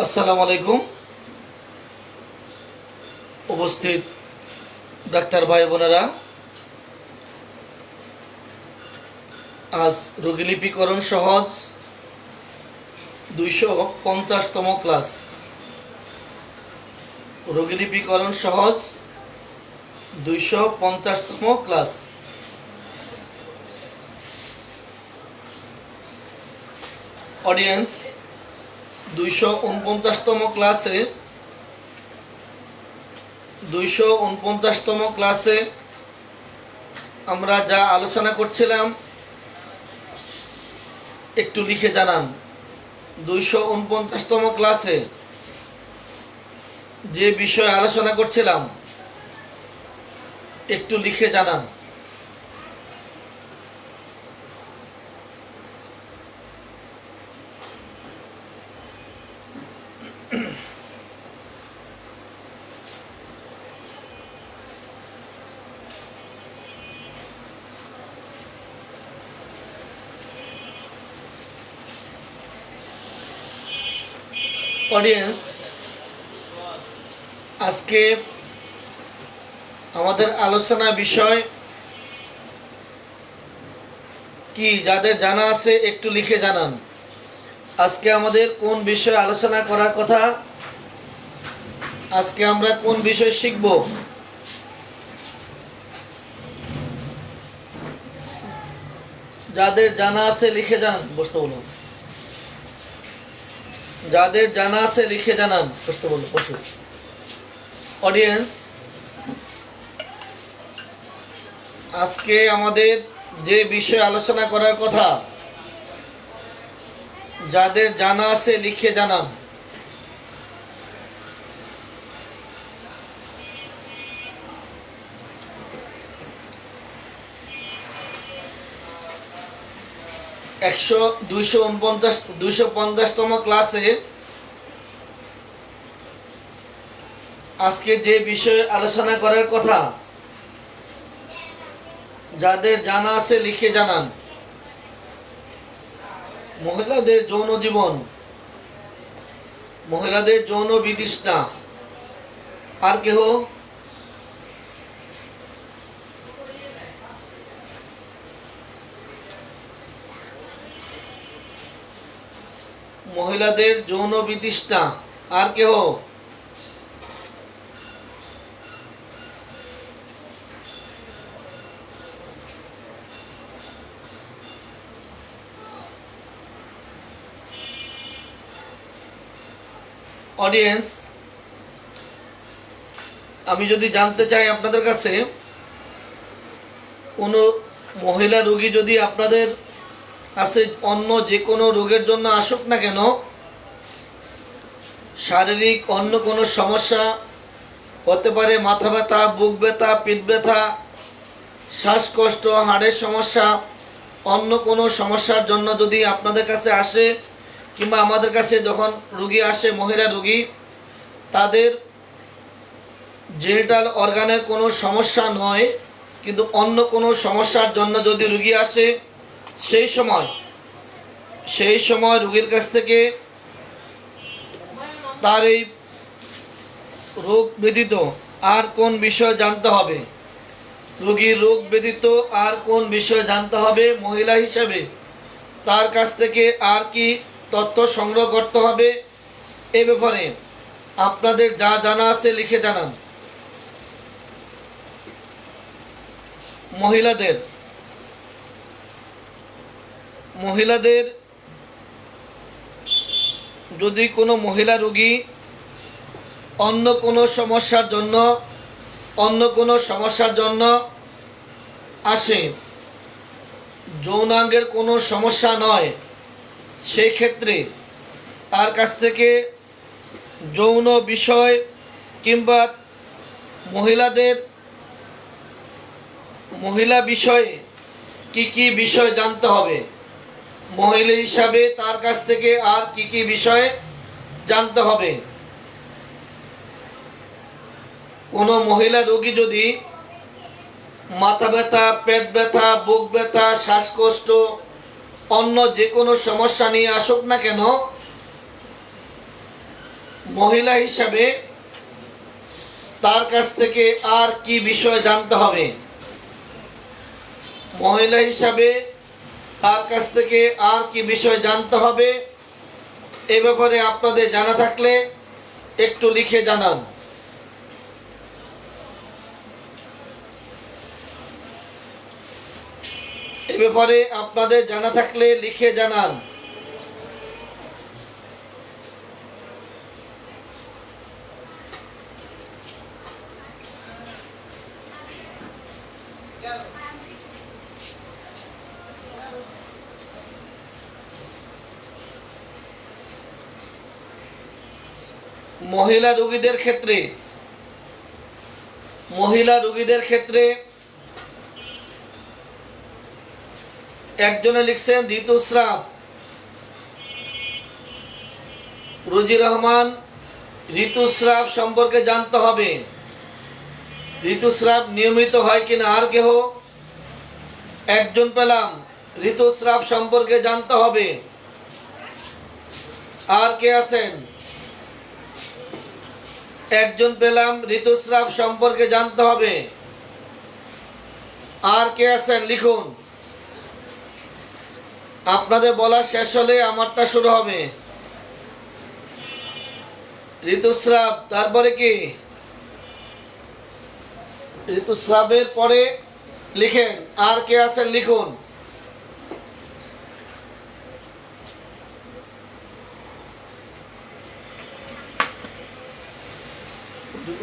আসসালামু আলাইকুম। উপস্থিত ডাক্তার ভাই বোনেরা, আজ রোগীলিপিকরণ সহজ 250তম ক্লাস। রোগীলিপিকরণ সহজ 250তম ক্লাস। অডিয়েন্স, 249তম ক্লাসে 249তম ক্লাসে আমরা যা আলোচনা করছিলাম একটু লিখে জানান। 249তম ক্লাসে যে বিষয়ে আলোচনা করছিলাম একটু লিখে জানান। অডিয়েন্স, আজকে আমাদের আলোচনা বিষয় কি? যাদের জানা আছে একটু লিখে জানান। আজকে আমাদের কোন বিষয়ে আলোচনা করার কথা? আজকে আমরা কোন বিষয় শিখব? যাদের জানা আছে লিখে জানান। বসতে বলুন। যাদের জানা আছে লিখে জানান। বসতে বলুন। বসু। অডিয়েন্স, আজকে আমাদের যে বিষয়ে আলোচনা করার কথা, যাদের জানা আছে লিখে জানান। একশো 250তম ক্লাসে আজকে যে বিষয়ে আলোচনা করার কথা, যাদের জানা আছে লিখে জানান। মহিলাদের যৌন জীবন, মহিলাদের যৌন বিতৃষ্ণা। আর কেহ? মহিলাদের যৌন বিতৃষ্ণা। আর কেহ? অডিয়েন্স, আমি যদি জানতে চাই আপনাদের কাছে, কোনো মহিলা রোগী যদি আপনাদের কাছে অন্য যে কোনো রোগের জন্য আসুক না কেন, শারীরিক অন্য কোনো সমস্যা হতে পারে, মাথা ব্যথা, বুক ব্যথা, পিঠ ব্যথা, শ্বাসকষ্ট, হাড়ের সমস্যা, অন্য কোনো সমস্যার জন্য যদি আপনাদের কাছে আসে, কিংবা আমাদের কাছে যখন রোগী আসে, মহিলা রোগী, তাদের জেনিটাল অর্গানের কোনো সমস্যা নয়, কিন্তু অন্য কোনো সমস্যার জন্য যদি রোগী আসে, সেই সময় রোগীর কাছ থেকে তার এই রোগ ব্যতীত আর কোন বিষয় জানতে হবে, রোগীর রোগ ব্যতীত আর কোন বিষয় জানতে হবে, মহিলা হিসাবে তার কাছ থেকে আর কি তথ্য সংগ্রহ করতে হবে, এ ব্যাপারে আপনাদের যা জানা আছে লিখে জানান। মহিলাদের যদি কোনো মহিলা রোগী অন্য কোনো সমস্যার জন্য আসে, যৌনাঙ্গের কোনো সমস্যা নয়, সেই ক্ষেত্রে তার কাছ থেকে যৌন বিষয় কিংবা মহিলা বিষয়ে কি কি বিষয় জানতে হবে, মহিলা হিসাবে তার কাছ থেকে আর কি কি বিষয় জানতে হবে। কোনো মহিলা রোগী যদি মাথা ব্যথা, পেট ব্যথা, বুক ব্যথা, শ্বাসকষ্ট, অন্য যে কোনো সমস্যা নিয়ে আসুক না কেন, মহিলা হিসাবে তার কাছ থেকে আর কি বিষয় জানতে হবে? মহিলা হিসাবে তার কাছ থেকে আর কি বিষয় জানতে হবে, এ ব্যাপারে আপনাদের জানা থাকলে একটু লিখে জানান। এ ব্যাপারে আপনাদের জানা থাকলে লিখে জানান। মহিলা রোগীদের ক্ষেত্রে একজনে লিখছেন ঋতুস্রাব। রুজি রহমান, ঋতুস্রাব সম্পর্কে জানতে হবে, ঋতুস্রাব নিয়মিত হয় কিনা। আর কেহ? একজন পেলাম, ঋতুস্রাব সম্পর্কে জানতে হবে। আর কে আছেন? একজন পেলাম, ঋতুস্রাব সম্পর্কে জানতে হবে। আর কে আছেন লিখুন। আপনাদের বলা শেষ হলে আমারটা শুরু হবে। ঋতুস্রাব, তারপরে কি? ঋতুস্রাবের পরে লিখেন। আর কে আছেন লিখুন।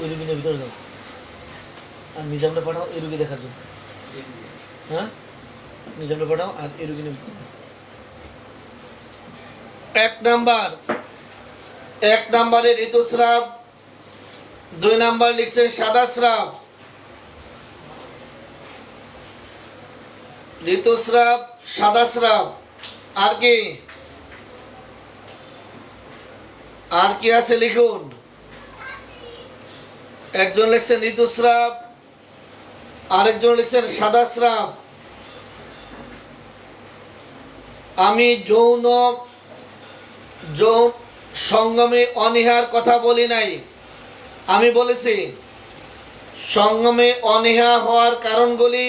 ওই রুগীদের ভিতরে যাও আর নিজামটা পাঠাও এই রুগী দেখার জন্য। হ্যাঁ, নিজামটা পাঠাও আর এই রুগী ভিতরে। এক নাম্বারে ঋতুস্রাব, 2 নাম্বার লিখছেন সাদা স্রাব। ঋতুস্রাব, সাদা স্রাব। আর কি? আর কি আছে লিখুন। একজন লিখছেন ঋতুস্রাব, আরেকজন লিখছেন সাদা স্রাব। আমি যৌন সঙ্গমে অনীহার কথা বলি নাই। আমি বলেছি সঙ্গমে অনীহা হওয়ার কারণগুলি,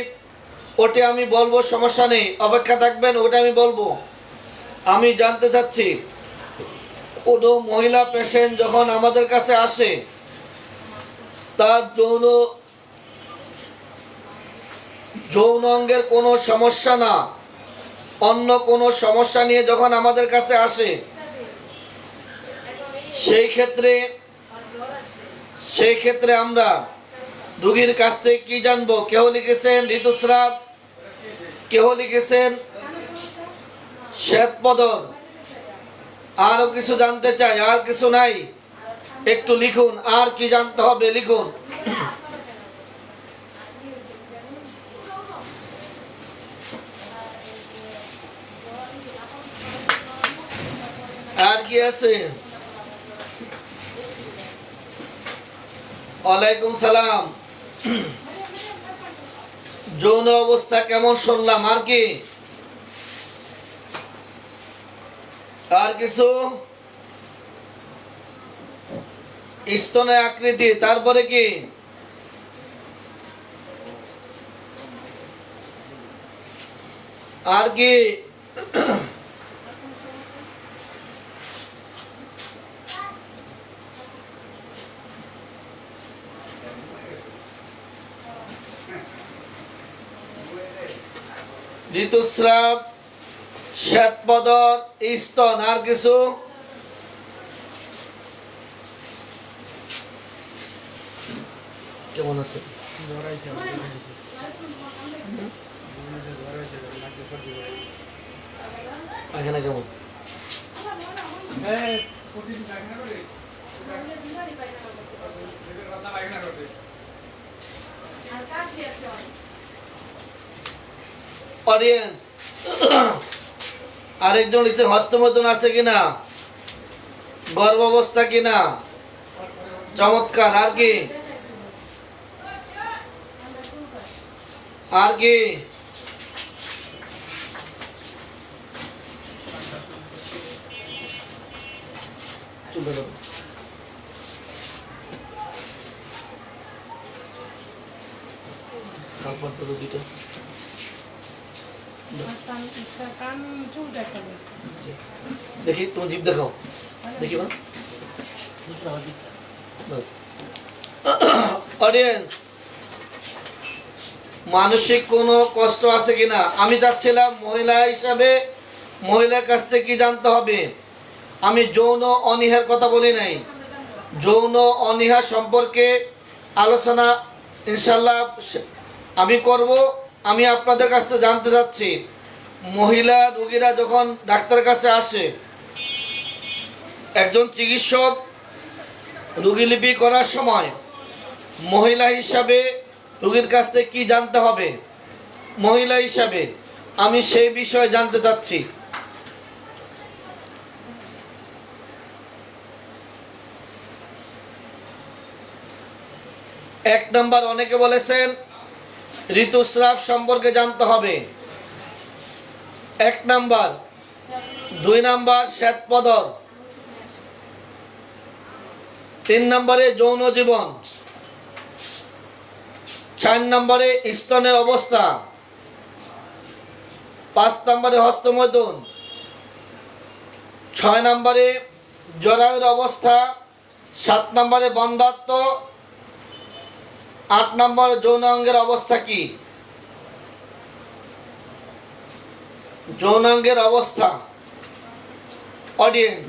ওটা আমি বলবো, সমস্যা নেই, অপেক্ষা থাকবেন, ওটা আমি বলবো। আমি জানতে চাচ্ছি কোনো মহিলা পেশেন্ট যখন আমাদের কাছে আসে, তার যৌন অঙ্গের কোনো সমস্যা না, অন্য কোনো সমস্যা নিয়ে যখন আমাদের কাছে আসে, সেই ক্ষেত্রে আমরা রোগীর কাছ থেকে কি জানবো? কেহ লিখেছেন ঋতুস্রাব, কেহ লিখেছেন শ্বেতপদর। আরো কিছু জানতে চাই? আর কিছু নাই? একটু লিখুন। আর কি জানতে হবে লিখুন। আর কি আছে? ওয়ালাইকুম সালাম। যৌন অবস্থা কেমন শুনলাম। আর কি? আর কিছু? স্তনের আকৃতি, তারপরে কি? আর কি? ঋতুস্রাব, শ্বেতপদর, স্তন। আর কিছু? কেমন আছে? পায়খানা কেমন? অডিয়েন্স, আরেকজন লিখছে হস্তমৈথুন আছে কিনা, গর্ভাবস্থা কিনা। চমৎকার। আর কি? আর কি? পদ্ধতিটা দেখি, তোমার জিভ দেখাও দেখি বা বাস। অডিয়েন্স, মানসিক কোনো কষ্ট আছে কিনা? আমি চাচ্ছিলাম মহিলা হিসাবে মহিলার কাছ থেকে কি জানতে হবে। আমি যৌন অনীহার কথা বলি নাই। যৌন অনীহা সম্পর্কে আলোচনা ইনশাল্লাহ আমি করব। আমি আপনাদের কাছ থেকে জানতে চাচ্ছি, মহিলা রোগীরা যখন ডাক্তারের কাছে আসে, একজন চিকিৎসক রোগীলিপি করার সময় মহিলা হিসাবে রোগীর কাছ থেকে কী জানতে হবে, মহিলা হিসাবে আমি সেই বিষয়ে জানতে চাচ্ছি। এক নাম্বার, অনেকে বলেছেন ঋতুস্রাব সম্পর্কে জানতে হবে, এক নাম্বার। দুই নাম্বার শ্বেতপদর, তিন নম্বরে যৌন জীবন, চার নম্বরে স্তনের অবস্থা, পাঁচ নম্বরে হস্তমৈথুন, ছয় নম্বরে জরায়ুর অবস্থা, সাত নম্বরে বন্ধ্যাত্ব, আট নম্বর যৌনাঙ্গের অবস্থা কি, যৌনাঙ্গের অবস্থা। অডিয়েন্স,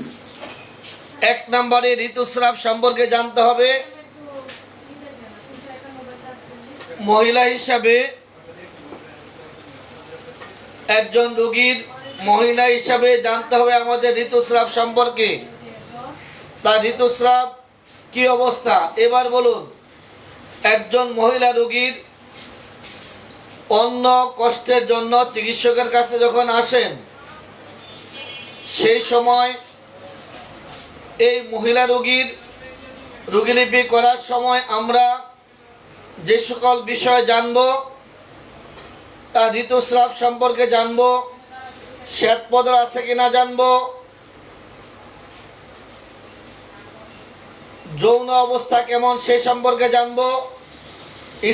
এক নম্বরে ঋতুস্রাব সম্পর্কে জানতে হবে। মহিলা হিসাবে একজন রোগীর মহিলা হিসাবে জানতে হবে আমাদের ঋতুস্রাব সম্পর্কে, তার ঋতুস্রাব কি অবস্থা। এবার বলুন, একজন মহিলা রোগীর অন্য কষ্টের জন্য চিকিৎসকের কাছে যখন আসেন, সেই সময় এই মহিলা রোগীর রোগীলিপি করার সময় আমরা যে সকল বিষয় জানব, তার ঋতুস্রাব সম্পর্কে জানব, শ্বেতপদর আছে কিনা জানব, যৌন অবস্থা কেমন সে সম্পর্কে জানব,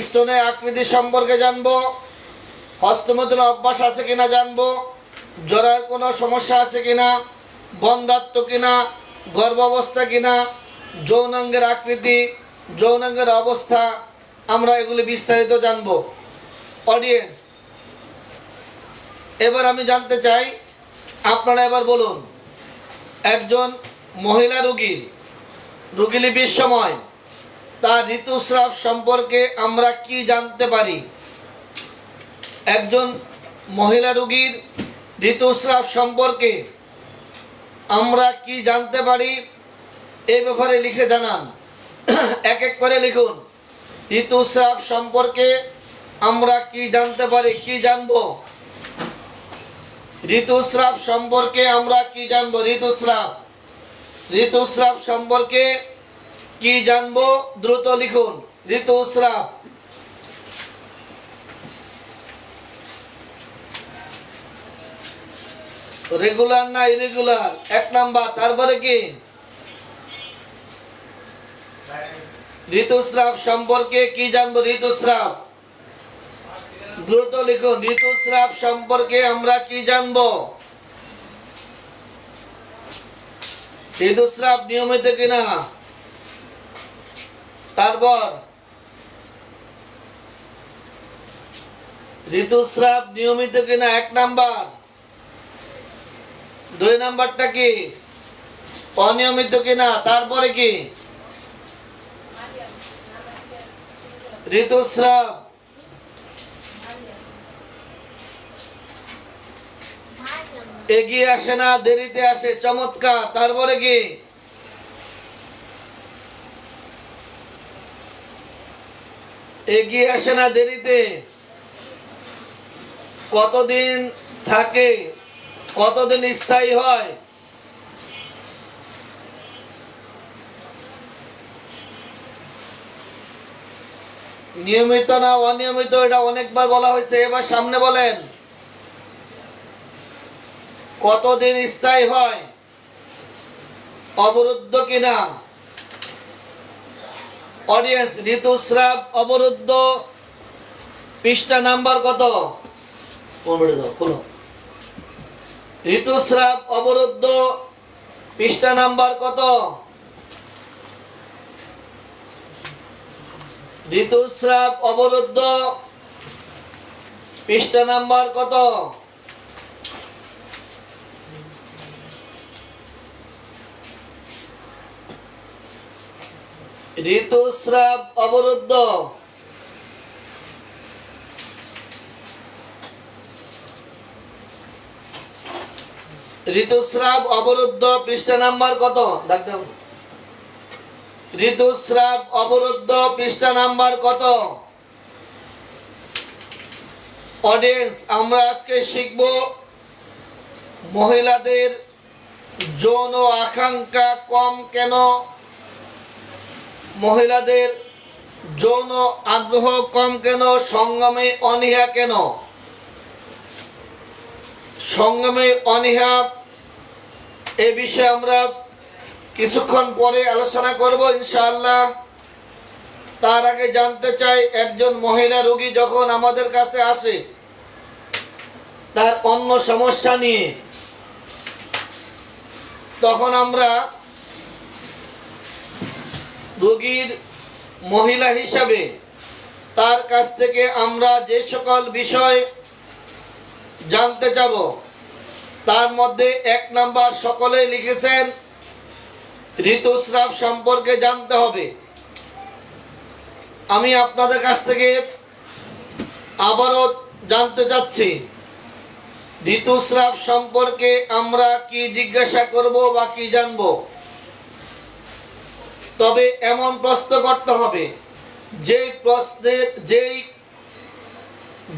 স্তনের আকৃতি সম্পর্কে জানব, হস্তমৈথুন অভ্যাস আছে কিনা জানব, জরার কোনো সমস্যা আছে কিনা, বন্ধ্যাত্ব কিনা, গর্ভাবস্থা কিনা, যৌনাঙ্গের আকৃতি, যৌনাঙ্গের অবস্থা, আমরা এগুলি বিস্তারিত জানব। অডিয়েন্স, এবার আমি জানতে চাই, আপনারা এবার বলুন, একজন মহিলা রোগীর রোগীলিপির সময় তার ঋতুস্রাব সম্পর্কে আমরা কি জানতে পারি। একজন মহিলা রোগীর ঋতুস্রাব সম্পর্কে আমরা কি জানতে পারি, এই ব্যাপারে লিখে জানান। এক এক করে লিখুন, ঋতুস্রাব সম্পর্কে আমরা কি জানতে পারি, কি জানবো। ঋতুস্রাব সম্পর্কে আমরা কি জানবো, ঋতুস্রাব সম্পর্কে কি জানবো, দ্রুত লিখুন। ঋতুস্রাব, রেগুলার না ইরেগুলার, এক নাম্বার। তারপরে কি, ঋতুস্রাব সম্পর্কে কি জানবো, ঋতুস্রাব, দ্রুত লিখুন। ঋতুস্রাব সম্পর্কে আমরা কি জানবো, ঋতুস্রাব নিয়মিত কিনা। তারপর ঋতুস্রাব নিয়মিত কিনা, এক নাম্বার। দুই নাম্বারটা কি, অনিয়মিত কিনা। তারপরে কি, ঋতুস্রাব এগিয়ে আসে না, দেরিতে আসে, চমৎকার। তারপরে কি, এগিয়ে আসে না, দেরিতে। কতদিন থাকে, কতদিন স্থায়ী হয়। নিয়মিত না অনিয়মিত, এটা অনেকবার বলা হয়েছে, এবার সামনে বলেন কতদিন স্থায়ী হয়, অবরুদ্ধ কিনা। অডিয়েন্স, ঋতুস্রাব অবরুদ্ধ পৃষ্ঠা নাম্বার কত? পড়ে দাও, খোলো। ঋতুস্রাব অবরুদ্ধ পৃষ্ঠা নাম্বার কত? ঋতুস্রাব অবরুদ্ধ পৃষ্ঠা নাম্বার কত? ঋতুস্রাব অবরুদ্ধ ঋতুস্রাব অবরুদ্ধ পৃষ্ঠা নাম্বার কত? দেখো, ঋতুস্রাব অবরুদ্ধ পৃষ্ঠা নাম্বার কত? অডিয়েন্স, আমরা আজকে শিখব মহিলাদের যৌন আকাঙ্ক্ষা কম কেন, মহিলাদের যৌন আগ্রহ কম কেন, সঙ্গমে অনীহা কেন। সঙ্গমে অনীহা এ বিষয়ে আমরা কিছুক্ষণ পরে আলোচনা করব ইনশাআল্লাহ। তার আগে জানতে চাই, একজন মহিলা রোগী যখন আমাদের কাছে আসে তার অন্য সমস্যা নিয়ে, তখন আমরা রোগীর মহিলা হিসাবে তার কাছ থেকে আমরা যে সকল বিষয় জানতে যাব, তার মধ্যে 1 নাম্বার সকলেই লিখেছেন, ঋতুস্রাব সম্পর্কে জানতে হবে। আমি আপনাদের কাছ থেকে আবারও জানতে চাচ্ছি, ঋতুস্রাব সম্পর্কে আমরা কি জিজ্ঞাসা করব বা কি জানব। তবে এমন প্রশ্ন করতে হবে যেই প্রশ্নের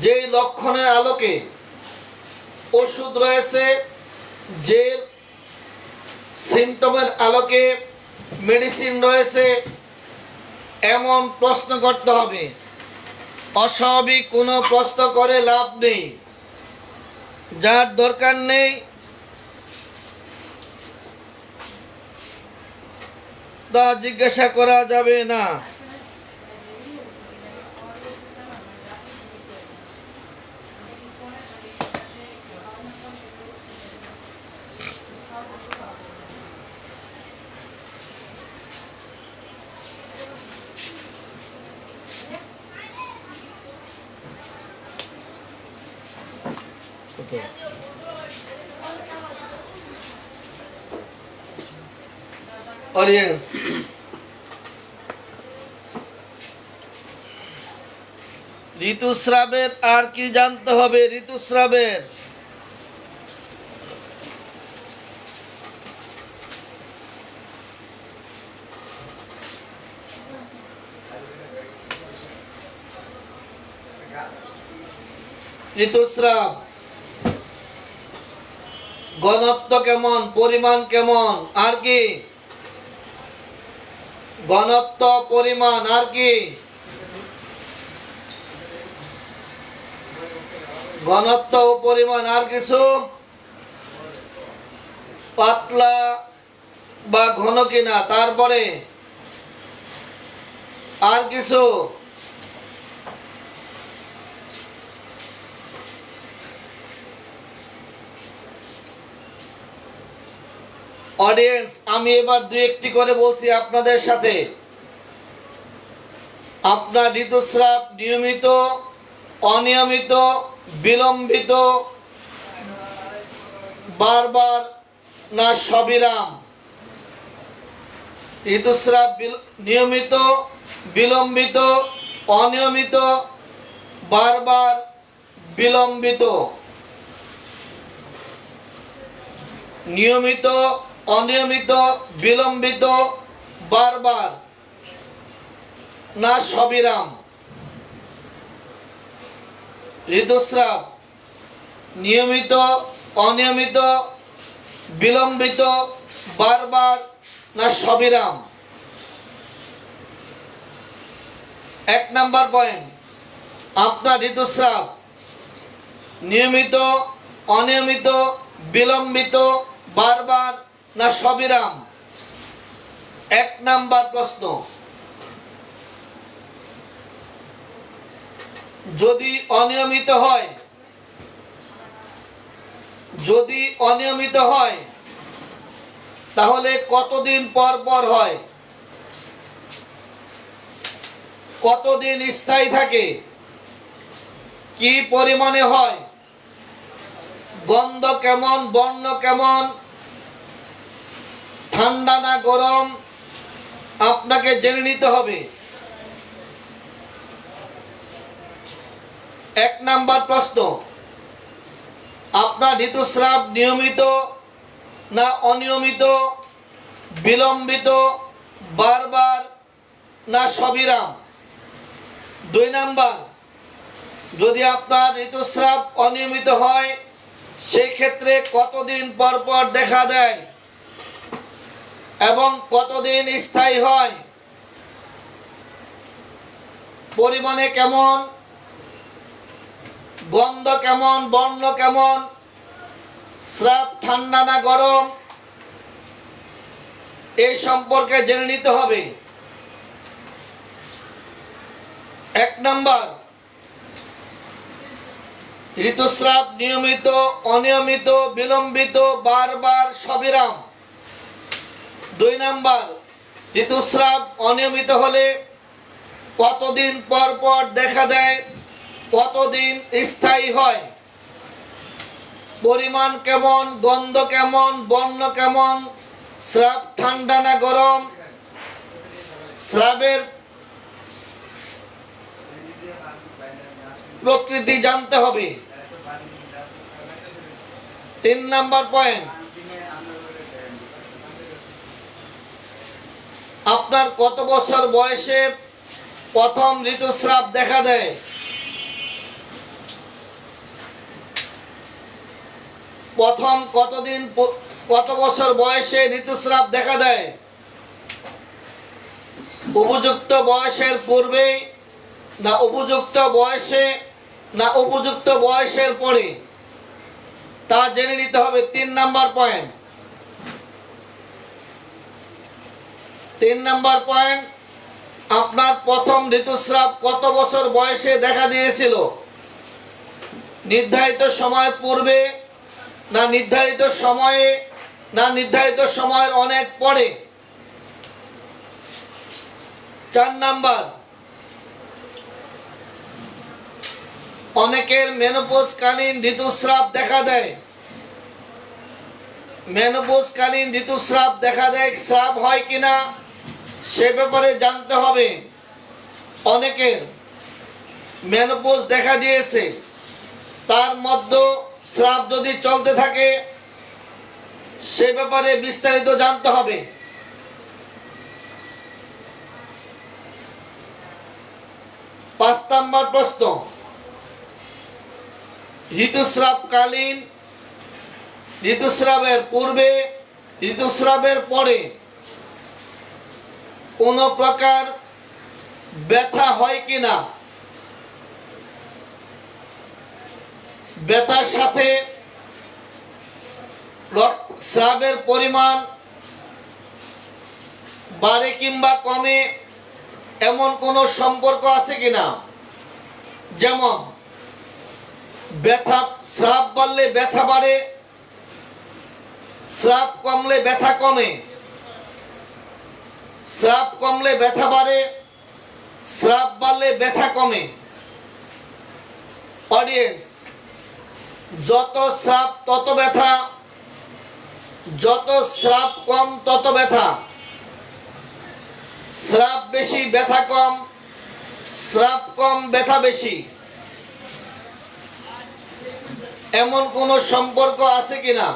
যেই লক্ষণের আলোকে ওষুধ রয়েছে, যে সিমটমের আলোকে মেডিসিন রয়েছে, এমন প্রশ্ন করতে হবে। অস্বাভাবিক কোনো প্রশ্ন করে লাভ নেই, যার দরকার নেই তা জিজ্ঞাসা করা যাবে না। অডিয়েন্স, ঋতুস্রাবের আর কি জানতে হবে? ঋতুস্রাবের ঋতুস্রাব ঘনত্ব কেমন, পরিমাণ কেমন, আর কি ঘনত্ব, পরিমাণ, আর কি ঘনত্ব ও পরিমাণ, আর কিছু পাতলা বা ঘন কিনা, তারপরে আর কিছু অডিয়েন্স, আমি এবার 2-1টি করে বলছি আপনাদের সাথে। আপনার ঋতুস্রাব নিয়মিত, অনিয়মিত, বিলম্বিত, বারবার না সবিরাম? ঋতুস্রাব নিয়মিত, বিলম্বিত, অনিয়মিত, বারবার, বিলম্বিত। নিয়মিত, অনিয়মিত, বিলম্বিত, বারবার না সবিরাম? ঋতুস্রাব নিয়মিত, অনিয়মিত, বিলম্বিত, বারবার না সবিরাম? 1 নাম্বার পয়েন্ট, আপনার ঋতুস্রাব নিয়মিত, অনিয়মিত, বিলম্বিত, বারবার না সবিরাম? 1 নাম্বার প্রশ্ন। যদি অনিয়মিত হয়, যদি অনিয়মিত হয় তাহলে কতদিন পর পর হয়, কতদিন স্থায়ী থাকে, কি পরিমাণে হয়, গন্ধ কেমন, বর্ণ কেমন, ঠান্ডা না গরম, আপনাকে জেনে নিতে হবে। 1 নাম্বার প্রশ্ন, আপনার ঋতুস্রাব নিয়মিত না অনিয়মিত, বিলম্বিত, বারবার না সবিরাম? 2 নাম্বার, যদি আপনার ঋতুস্রাব অনিয়মিত হয় সেই ক্ষেত্রে কতদিন পর পর দেখা দেয় এবং কতদিন স্থায়ী হয়, পরিমাণে কেমন, গন্ধ কেমন, বর্ণ কেমন, স্রাব ঠান্ডা না গরম, এই সম্পর্কে জেনে নিতে হবে। 1 নাম্বার, ঋতুস্রাব নিয়মিত, অনিয়মিত, বিলম্বিত, বারবার, সবিরাম। 2 নাম্বার, ঋতুস্রাব অনিয়মিত হলে কতদিন পর পর দেখা দেয়, কতদিন স্থায়ী হয়, পরিমাণ কেমন, গন্ধ কেমন, বর্ণ কেমন, স্রাব ঠান্ডা না গরম, স্রাবের প্রকৃতি জানতে হবে। 3 নাম্বার পয়েন্ট, আপনার কত বছর বয়সে প্রথম ঋতুস্রাব দেখা দেয়? প্রথম কত বছর বয়সে ঋতুস্রাব দেখা দেয়? উপযুক্ত বয়সের পূর্বে না উপযুক্ত বয়সে না উপযুক্ত বয়সের পরে, তা জেনে নিতে হবে। 3 নাম্বার পয়েন্ট। 3 নাম্বার পয়েন্ট, আপনার প্রথম ঋতুস্রাব কত বছর বয়সে দেখা দিয়েছিল? নির্ধারিত সময়ের পূর্বে না নির্ধারিত সময়ে না নির্ধারিত সময়ের অনেক পরে? 4 নাম্বার, অনেকের মেনোপজকালীন ঋতুস্রাব দেখা দেয়। মেনোপজকালীন ঋতুস্রাব দেখা দেয়, স্রাব হয় কিনা সে ব্যাপারে জানতে হবে। অনেকের মেনোপজ দেখা দিয়েছে, তার মধ্যে স্রাব যদি চলতে থাকে সে ব্যাপারে বিস্তারিত জানতে হবে। 5 নাম্বার প্রশ্ন, ঋতুস্রাবকালীন, ঋতুস্রাবের পূর্বে, ঋতুস্রাবের পরে কোন প্রকার ব্যথা হয় কিনা? ব্যথার সাথে স্রাবের পরিমাণ বাড়ে কিংবা কমে এমন কোনো সম্পর্ক আছে কিনা? যেমন ব্যথা, স্রাব বাড়লে ব্যথা বাড়ে, স্রাব কমলে ব্যথা কমে, স্রাব কমলে ব্যথা বাড়ে, স্রাব বাড়লে ব্যথা কমে। অডিয়েন্স, যত স্রাব তত ব্যথা, যত স্রাব কম তত ব্যথা, স্রাব বেশি ব্যথা কম, স্রাব কম ব্যথা বেশি, এমন কোন সম্পর্ক আছে কিনা?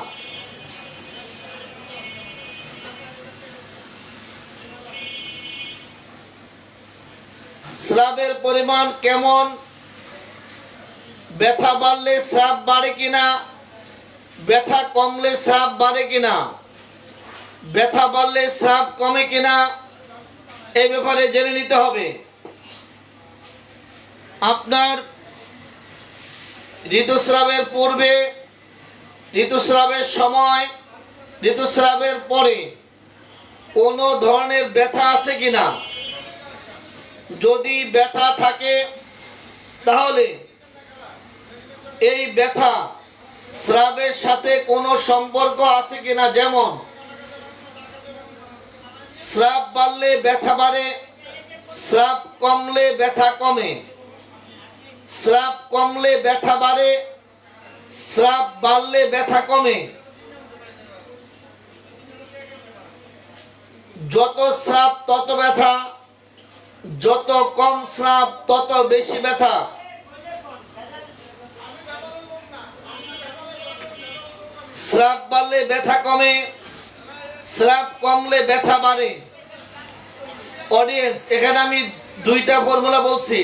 স্রাবের পরিমাণ কেমন, ব্যথা বাড়লে স্রাব বাড়ে কিনা, ব্যথা কমলে স্রাব বাড়ে কিনা, ব্যথা বাড়লে স্রাব কমে কিনা, এই ব্যাপারে জেনে নিতে হবে। আপনার ঋতুস্রাবের পূর্বে, ঋতুস্রাবের সময়, ঋতুস্রাবের পরে কোনো ধরনের ব্যথা আছে কিনা? যদি ব্যথা থাকে তাহলে এই ব্যথা স্রাবের সাথে কোনো সম্পর্ক আছে কিনা? যেমন স্রাব বাড়লে ব্যথা বাড়ে, স্রাব কমলে ব্যথা কমে, স্রাব কমলে ব্যথা বাড়ে, স্রাব বাড়লে ব্যথা কমে। যত স্রাব তত ব্যথা, যত কম স্রাব তত বেশি ব্যথা। স্রাব বাড়লে ব্যথা কমে, স্রাব কমলে ব্যথা বাড়ে। অডিয়েন্স, এখানে আমি দুইটা ফর্মুলা বলছি।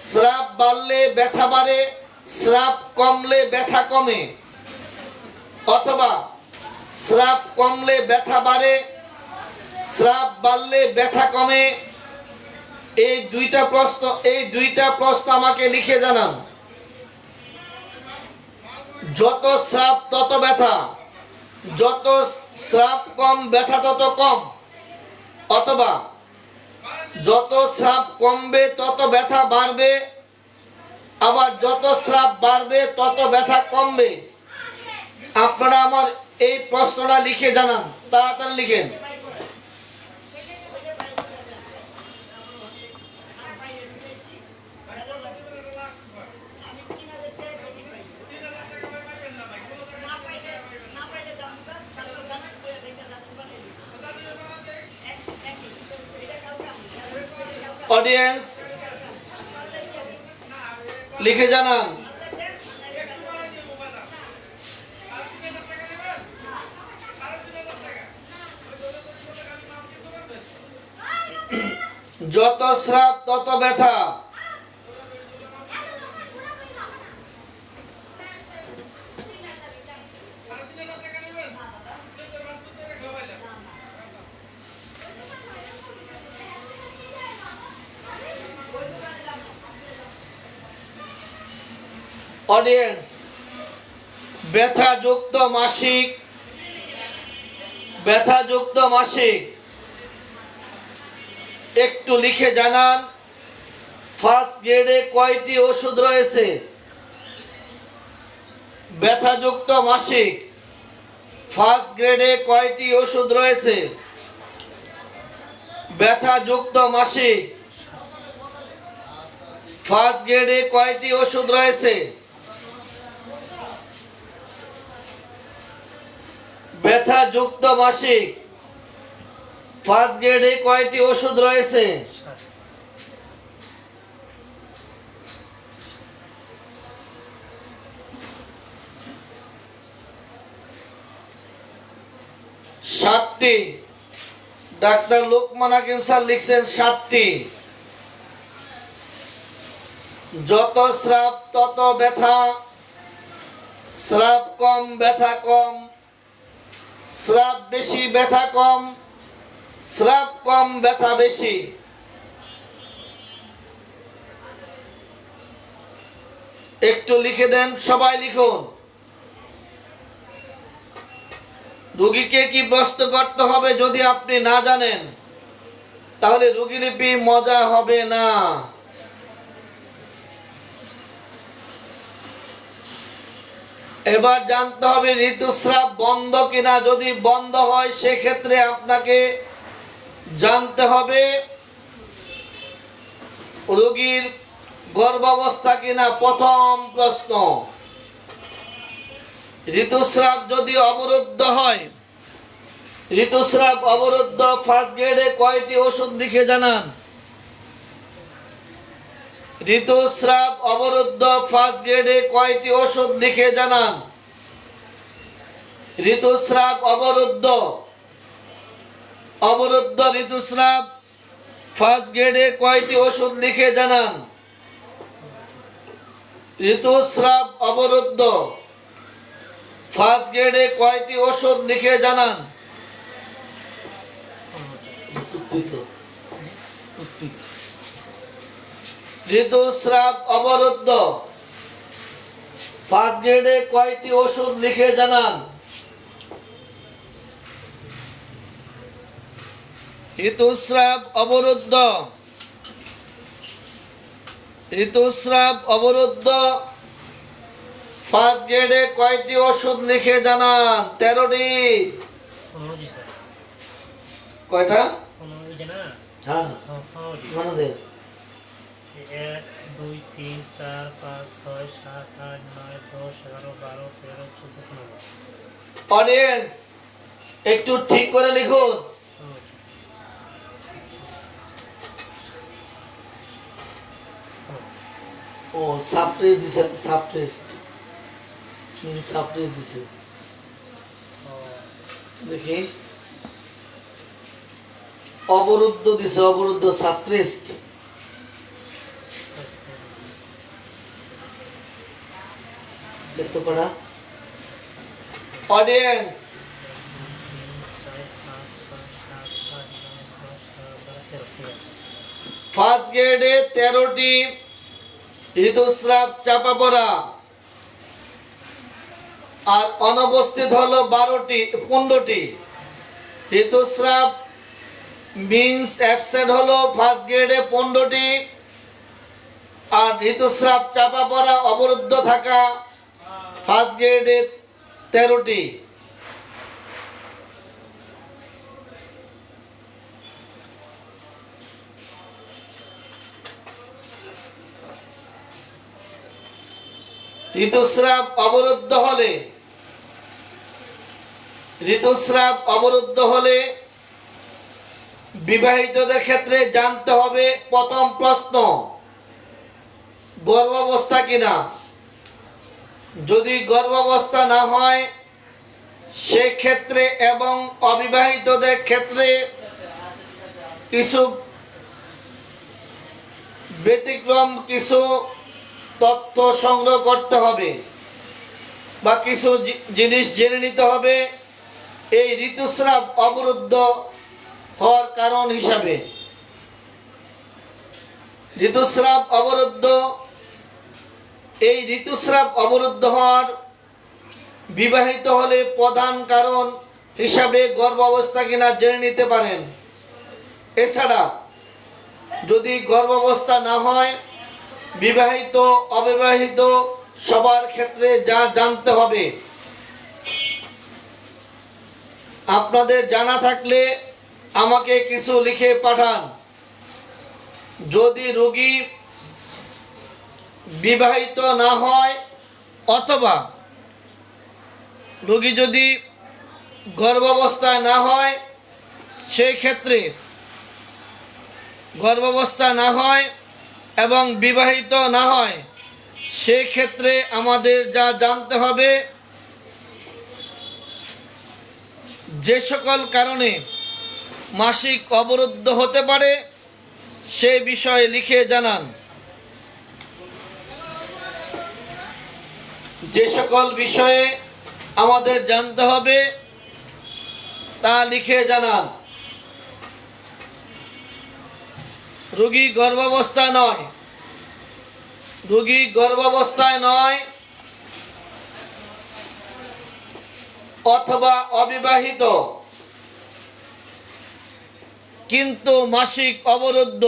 স্রাব বাড়লে ব্যথা বাড়ে, স্রাব কমলে ব্যথা কমে, অথবা স্রাব কমলে ব্যথা বাড়ে, স্রাব বাড়লে ব্যথা কমে। এই দুইটা প্রশ্ন আমাকে লিখে জানান। যত স্রাব তত ব্যথা, যত স্রাব কম ব্যথা তত কম, অথবা যত স্রাব কমবে তত ব্যথা বাড়বে, আবার যত স্রাব বাড়বে তত ব্যথা কমবে। আপনারা আমার এই প্রশ্নটা লিখে জানান, তাড়াতাড়ি লিখেন। অডিয়েন্স, লিখে জানান। যত স্রাব তত ব্যথা। অডিয়েন্স, ব্যথাযুক্ত মাসিক, ব্যথাযুক্ত মাসিক একটু লিখে জানান। ফার্স্ট গ্রেডে কয়টি ওষুধ রয়েছে? ব্যথাযুক্ত মাসিক ফার্স্ট গ্রেডে কয়টি ওষুধ রয়েছে? ব্যথাযুক্ত মাসিক ফার্স্ট গ্রেডে কয়টি ওষুধ রয়েছে? ব্যথাযুক্ত মাসিক ফার্স্ট গ্রেডে কয়টি ওষুধ রয়েছে? 7টি। ডাক্তার লোকমান হাকিম স্যার লিখছেন 7টি। যত স্রাব তত ব্যথা, স্রাব কম ব্যথা কম, স্রাব বেশি ব্যথা কম, স্রাব কম ব্যথা বেশি। একটু লিখে দেন, সবাই লিখুন। রোগীকে কি প্রশ্ন করতে হবে যদি আপনি না জানেন? তাহলে রোগীলিপি মজা হবে না। এবার জানতে হবে ঋতুস্রাব বন্ধ কিনা। যদি বন্ধ হয় সেক্ষেত্রে আপনাকে জানতে হবে রোগীর গর্ভাবস্থা কিনা। প্রথম প্রশ্ন, ঋতুস্রাব যদি অবরুদ্ধ হয়, ঋতুস্রাব অবরুদ্ধ ফার্স্ট গ্রেডে কয়টি ওষুধ লিখে জানান? ঋতুস্রাব অবরুদ্ধ ফার্স্ট গ্রেডে কয়টি ওষুধ লিখে জানান? ঋতুস্রাব অবরুদ্ধ ঋতুস্রাব ফার্স্ট গ্রেডে কয়টি ওষুধ লিখে জানান? ঋতুস্রাব অবরুদ্ধ ফার্স্ট গ্রেডে কয়টি ওষুধ লিখে জানান? ঋতুস্রাব অবরুদ্ধ ফার্স্ট গ্রেডে কয়টি ওষুধ লিখে জানান? ঋতুস্রাব অবরুদ্ধ ঋতুস্রাব অবরুদ্ধ ফার্স্ট গ্রেডে কয়টি ওষুধ লিখে জানান? 13টি। কয়টা? হ্যাঁ, মনে দে। 1 2 3 4 5 6 7 8 9 10 11 12 13 14 15। অডিয়েন্স একটু ঠিক করে লিখুন। ও সাপ্রেস দিছে, সাপ্রেসড মিন সাপ্রেস দিছে। দেখি, অবরুদ্ধ দিছে, অবরুদ্ধ, সাপ্রেসড। দেখতে পারা অডিয়েন্স, ফার্স্ট গ্রেডে 13টি ঋতুস্রাব চাপা পড়া, আর অনুপস্থিত হলো 15টি। ঋতুস্রাব মিন্স অ্যাবসেন্ট হলো ফার্স্ট গ্রেডে 15টি, আর ঋতুস্রাব চাপা পড়া অবরুদ্ধ থাকা ফার্স্ট গ্রেডে 13টি। ঋতুস্রাব অবরুদ্ধ হলে বিবাহিতদের ক্ষেত্রে জানতে হবে প্রথম প্রশ্ন, গর্ভাবস্থা কিনা। যদি গর্ভাবস্থা না হয় সেক্ষেত্রে, এবং অবিবাহিতদের ক্ষেত্রে কিছু ব্যতিক্রম, কিছু তথ্য সংগ্রহ করতে হবে বা কিছু জিনিস জেনে নিতে হবে এই ঋতুস্রাব অবরুদ্ধ হওয়ার কারণ হিসাবে। ঋতুস্রাব অবরুদ্ধ হওয়ার বিবাহিত হলে প্রধান কারণ হিসাবে গর্ভাবস্থা কিনা জেনে নিতে পারেন। এছাড়া যদি গর্ভাবস্থা না হয়, বিবাহিত অবিবাহিত সবার ক্ষেত্রে যা জানতে হবে, আপনাদের জানা থাকলে আমাকে কিছু লিখে পাঠান। যদি রোগী বিবাহিত না হয় অথবা রোগী যদি গর্ভাবস্থায় না হয়, সেই ক্ষেত্রে গর্ভাবস্থা না হয় এবং বিবাহিত না হয়, সেই ক্ষেত্রে আমাদের যা জানতে হবে, যে সকল কারণে মাসিক অবরুদ্ধ হতে পারে সে বিষয়ে লিখে জানান। যে সকল বিষয়ে আমাদের জানতে হবে তা লিখে জানান। রোগী গর্ভাবস্থায় নয় অথবা অবিবাহিত কিন্তু মাসিক অবরুদ্ধ,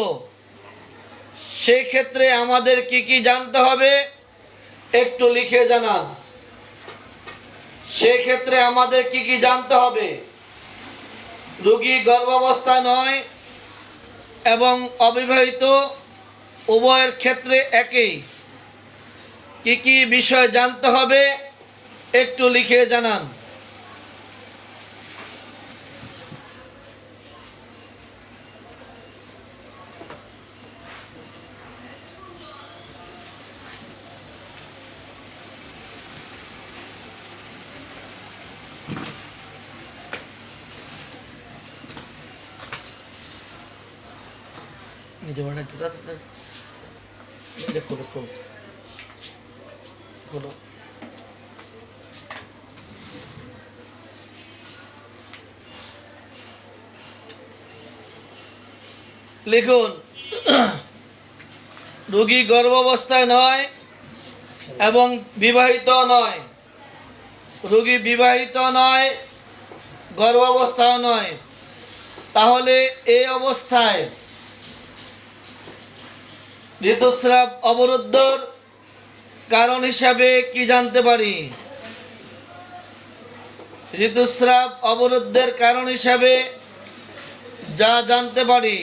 সেক্ষেত্রে আমাদের কি কি জানতে হবে একটু লিখে জানান। সেক্ষেত্রে আমাদের কি কি জানতে হবে? রোগী গর্ভাবস্থায় নয় এবং অবিবাহিত উভয়ের ক্ষেত্রে একই। কি কি বিষয় জানতে হবে একটু লিখে জানান। লিখুন, রোগী গর্ভাবস্থায় নয় এবং বিবাহিত নয়। রোগী বিবাহিত নয়, গর্ভাবস্থাও নয়। তাহলে এই অবস্থায় ঋতুস্রাব অবরুদ্ধর কারণ হিসাবে কি জানতে পারি? ঋতুস্রাব অবরুদ্ধের কারণ হিসাবে যা জানতে পারি,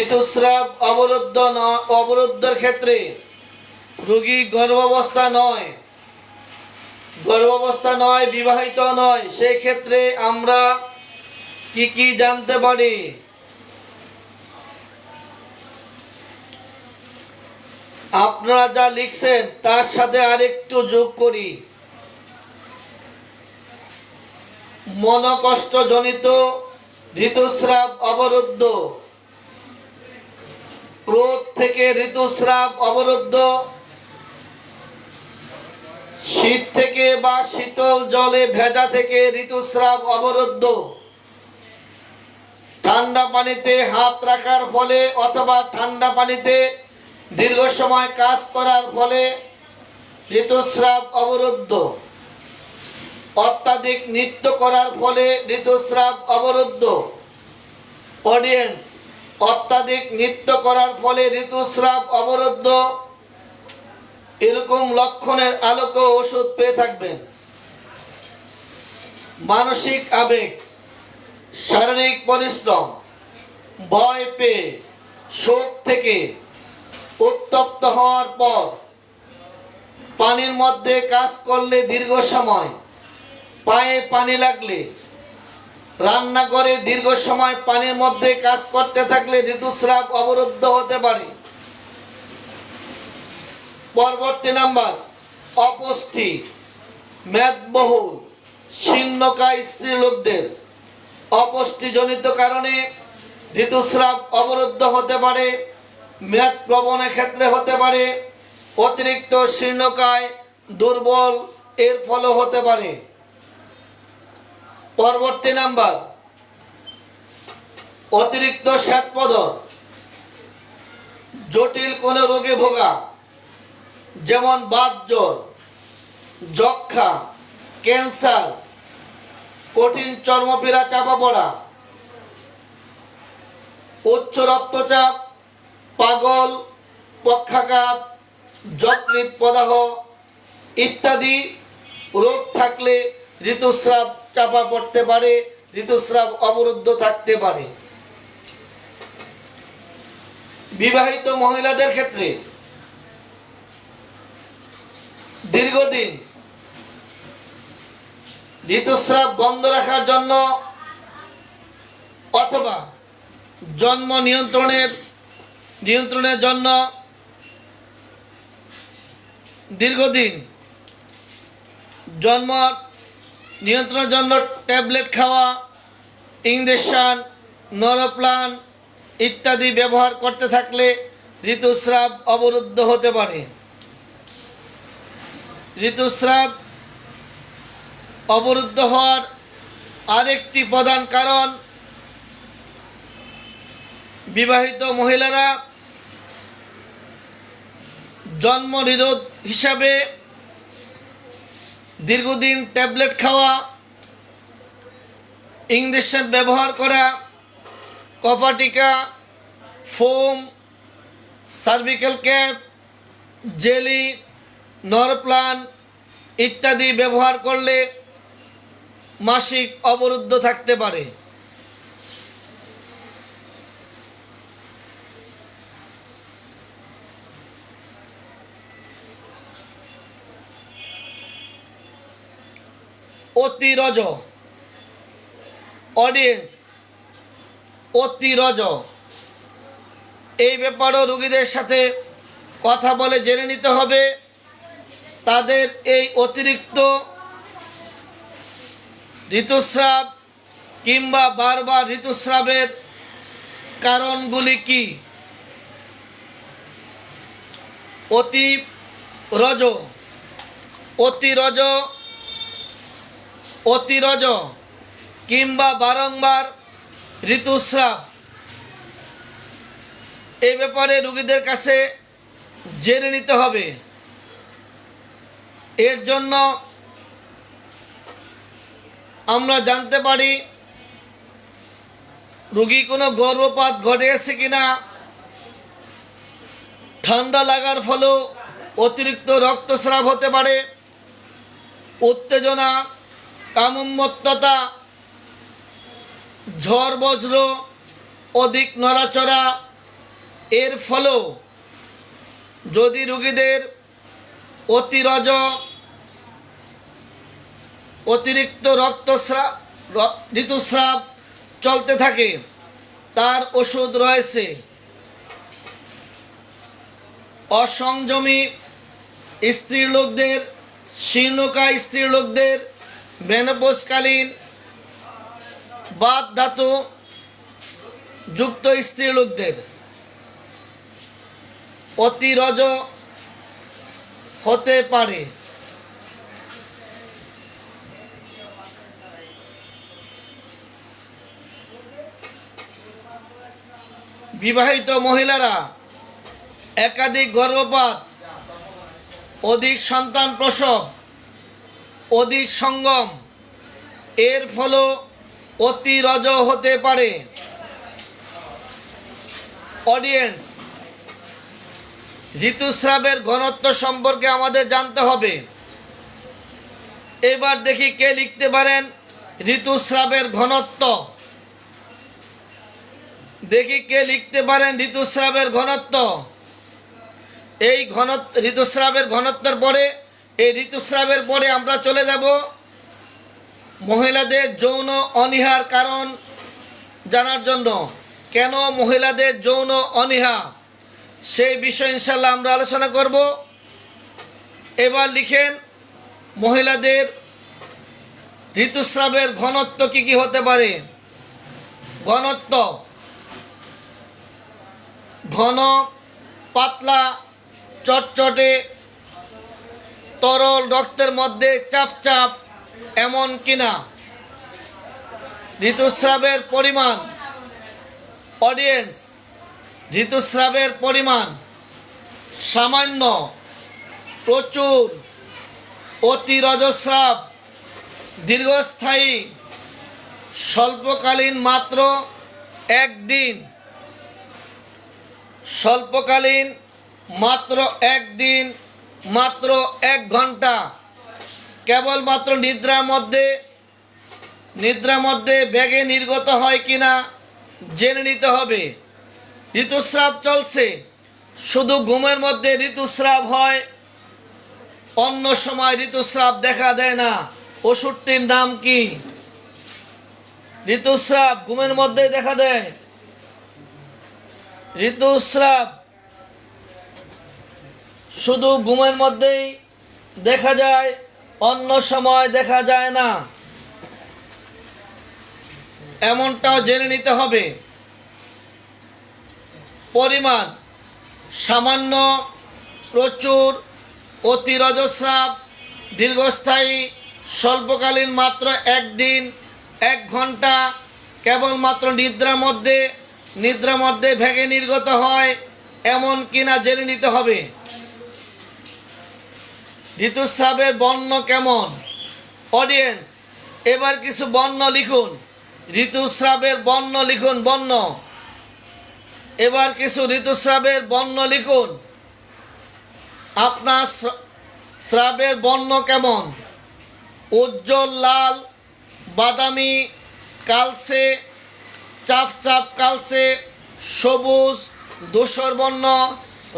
ঋতুস্রাব অবরুদ্ধের ক্ষেত্রে রোগী গর্ভাবস্থা নয়, বিবাহিত নয়, সেই ক্ষেত্রে আমরা কি কি জানতে পারি? আপনারা যা লিখছেন তার সাথে আরেকটু যোগ করি। মনোকষ্টজনিত ঋতুস্রাব অবরুদ্ধ, ক্রোধ থেকে ঋতুস্রাব অবরুদ্ধ, শীত থেকে বা শীতল জলে ভেজা থেকে ঋতুস্রাব অবরুদ্ধ, ঠান্ডা পানিতে হাত রাখার ফলে অথবা ঠান্ডা পানিতে দীর্ঘ সময় কাজ করার ফলে ঋতুস্রাব অবরুদ্ধ, অত্যাধিক নৃত্য করার ফলে ঋতুস্রাব অবরুদ্ধ। অডিয়েন্স, অত্যাধিক নৃত্য করার ফলে ঋতুস্রাব অবরুদ্ধ, এরকম লক্ষণের আলোকে ওষুধ পেয়ে থাকবেন। মানসিক আবেগ, শারীরিক পরিশ্রম, ভয় পেয়ে, শোক থেকে, উত্তপ্ত হওয়ার পর, পানির মধ্যে কাজ করলে দীর্ঘ সময়, পায়ে পানি লাগলে, রান্নাঘরে দীর্ঘ সময় পানির মধ্যে কাজ করতে থাকলে ঋতুস্রাব অবরুদ্ধ হতে পারে। পরবর্তী নাম্বার, অপুষ্টি, মেদবহুল, শীর্ণকায় স্ত্রীলোকদের অপুষ্টিজনিত কারণে ঋতুস্রাব অবরুদ্ধ হতে পারে। মেদ প্রবণের ক্ষেত্রে হতে পারে, অতিরিক্ত শীর্ণকায়, দুর্বল এর ফলে হতে পারে। পরবর্তী নাম্বার, অতিরিক্ত শ্বেতপদর, জটিল কোনো রোগে ভোগা, যেমন বাতজ্বর, যক্ষা, ক্যান্সার, কঠিন চর্মপীড়া, চাপা পড়া, উচ্চ রক্তচাপ, পাগল, পক্ষাঘাত, যকৃৎ প্রদাহ ইত্যাদি রোগ থাকলে ঋতুস্রাব চাপা পড়তে পারে, ঋতুস্রাব অবরুদ্ধ থাকতে পারে। বিবাহিত মহিলাদের ক্ষেত্রে দীর্ঘদিন ঋতুস্রাব বন্ধ রাখার জন্য অথবা জন্ম নিয়ন্ত্রণের জন্য দীর্ঘদিন জন্ম নিয়ন্ত্রণের জন্য ট্যাবলেট খাওয়া, ইঞ্জেকশন, নরপ্লান ইত্যাদি ব্যবহার করতে থাকলে ঋতুস্রাব অবরুদ্ধ হতে পারে। ঋতুস্রাব অবরুদ্ধ হওয়ার আরেকটি প্রধান কারণ, বিবাহিত মহিলারা জন্ম নিরোধ হিসাবে দীর্ঘদিন ট্যাবলেট খাওয়া, ইঞ্জেকশন ব্যবহার করা, কফাটিকা, ফোম, সার্ভিক্যাল ক্যাপ, জেলি, নরপ্লান ইত্যাদি ব্যবহার করলে মাসিক অবরুদ্ধ থাকতে পারে। অতিরজ, অডিয়েন্স, অতিরজ এই ব্যাপারেও রোগীদের সাথে কথা বলে জেনে নিতে হবে তাদের এই অতিরিক্ত ঋতুস্রাব কিংবা বারবার ঋতুস্রাবের কারণগুলি কি। অতিরজ কিংবা বারংবার ঋতুস্রাব এই ব্যাপারে রোগীদের কাছে জেনে নিতে হবে। এর জন্য আমরা জানতে পারি রোগী কোনো গর্ভপাত ঘটেছে কিনা, ঠান্ডা লাগার ফলেও অতিরিক্ত রক্তস্রাব হতে পারে, উত্তেজনা, কামুন্মত্ততা, ঝড় বজ্র, অধিক নড়াচড়া এর ফলেও যদি রোগীদের অতিরজ, অতিরিক্ত ঋতুস্রাব চলতে থাকে, তার ওষুধ রয়েছে। অসংযমী স্ত্রীর লোকদের, শীর্ণকায় স্ত্রীর লোকদের, মেনোপজকালীন বাত ধাতু যুক্ত স্ত্রীর লোকদের অতিরজ হতে পারে। বিবাহিত মহিলারা একাধিক গর্ভপাত, অধিক সন্তান প্রসব, অধিক সঙ্গম এর ফলেও অতিরজ হতে পারে। অডিয়েন্স, ঋতুস্রাবের ঘনত্ব সম্পর্কে আমাদের জানতে হবে। এবার দেখি কে লিখতে পারেন ঋতুস্রাবের ঘনত্ব। দেখি কে লিখতে পারেন ঋতুস্রাবের ঘনত্ব। এই ঋতুস্রাবের ঘনত্বের পরে, এই ঋতুস্রাবের পরে আমরা চলে যাব মহিলাদের যৌন অনীহার কারণ জানার জন্য। কেন মহিলাদের যৌন অনীহা, সেই বিষয় ইনশাল্লাহ আমরা আলোচনা করব। এবার লিখেন মহিলাদের ঋতুস্রাবের ঘনত্ব কি কি হতে পারে। ঘনত্ব: ঘন, পাতলা, চটচটে, তরল, রক্তের মধ্যে চাপ চাপ এমন কিনা। ঋতুস্রাবের পরিমাণ। অডিয়েন্স, ঋতুস্রাবের পরিমাণ সামান্য, প্রচুর, অতি রজস্রাব, দীর্ঘস্থায়ী, স্বল্পকালীন মাত্র একদিন, স্বল্পকালীন মাত্র একদিন, মাত্র 1 ঘন্টা, কেবলমাত্র নিদ্রার মধ্যে বেগে নির্গত হয় কিনা জেনে নিতে হবে। ঋতুস্রাব চলছে, শুধু ঘুমের মধ্যে ঋতুস্রাব হয়, অন্য সময় ঋতুস্রাব দেখা দেয় না। ওষুধটির নাম কি? ঋতুস্রাব ঘুমের মধ্যে দেখা দেয়। ঋতুস্রাব শুধু ঘুমের মধ্যেই দেখা যায়, অন্য সময় দেখা যায় না, এমনটাও জেনে নিতে হবে। পরিমাণ: সামান্য, প্রচুর, অতি রজস্রাব, দীর্ঘস্থায়ী, স্বল্পকালীন মাত্র একদিন, 1 ঘন্টা, কেবলমাত্র নিদ্রার মধ্যে ভেগে নির্গত হয়, এমন কিনা জেনে নিতে হবে। ঋতুস্রাবের বর্ণ কেমন? অডিয়েন্স, এবার কিছু বর্ণ লিখুন। ঋতুস্রাবের বর্ণ লিখুন, বর্ণ। এবার কিছু ঋতুস্রাবের বর্ণ লিখুন। আপনার স্রাবের বর্ণ কেমন? উজ্জ্বল লাল, বাদামি, কালচে, চাপ চাপ কালচে, সবুজ, ধূসর বর্ণ,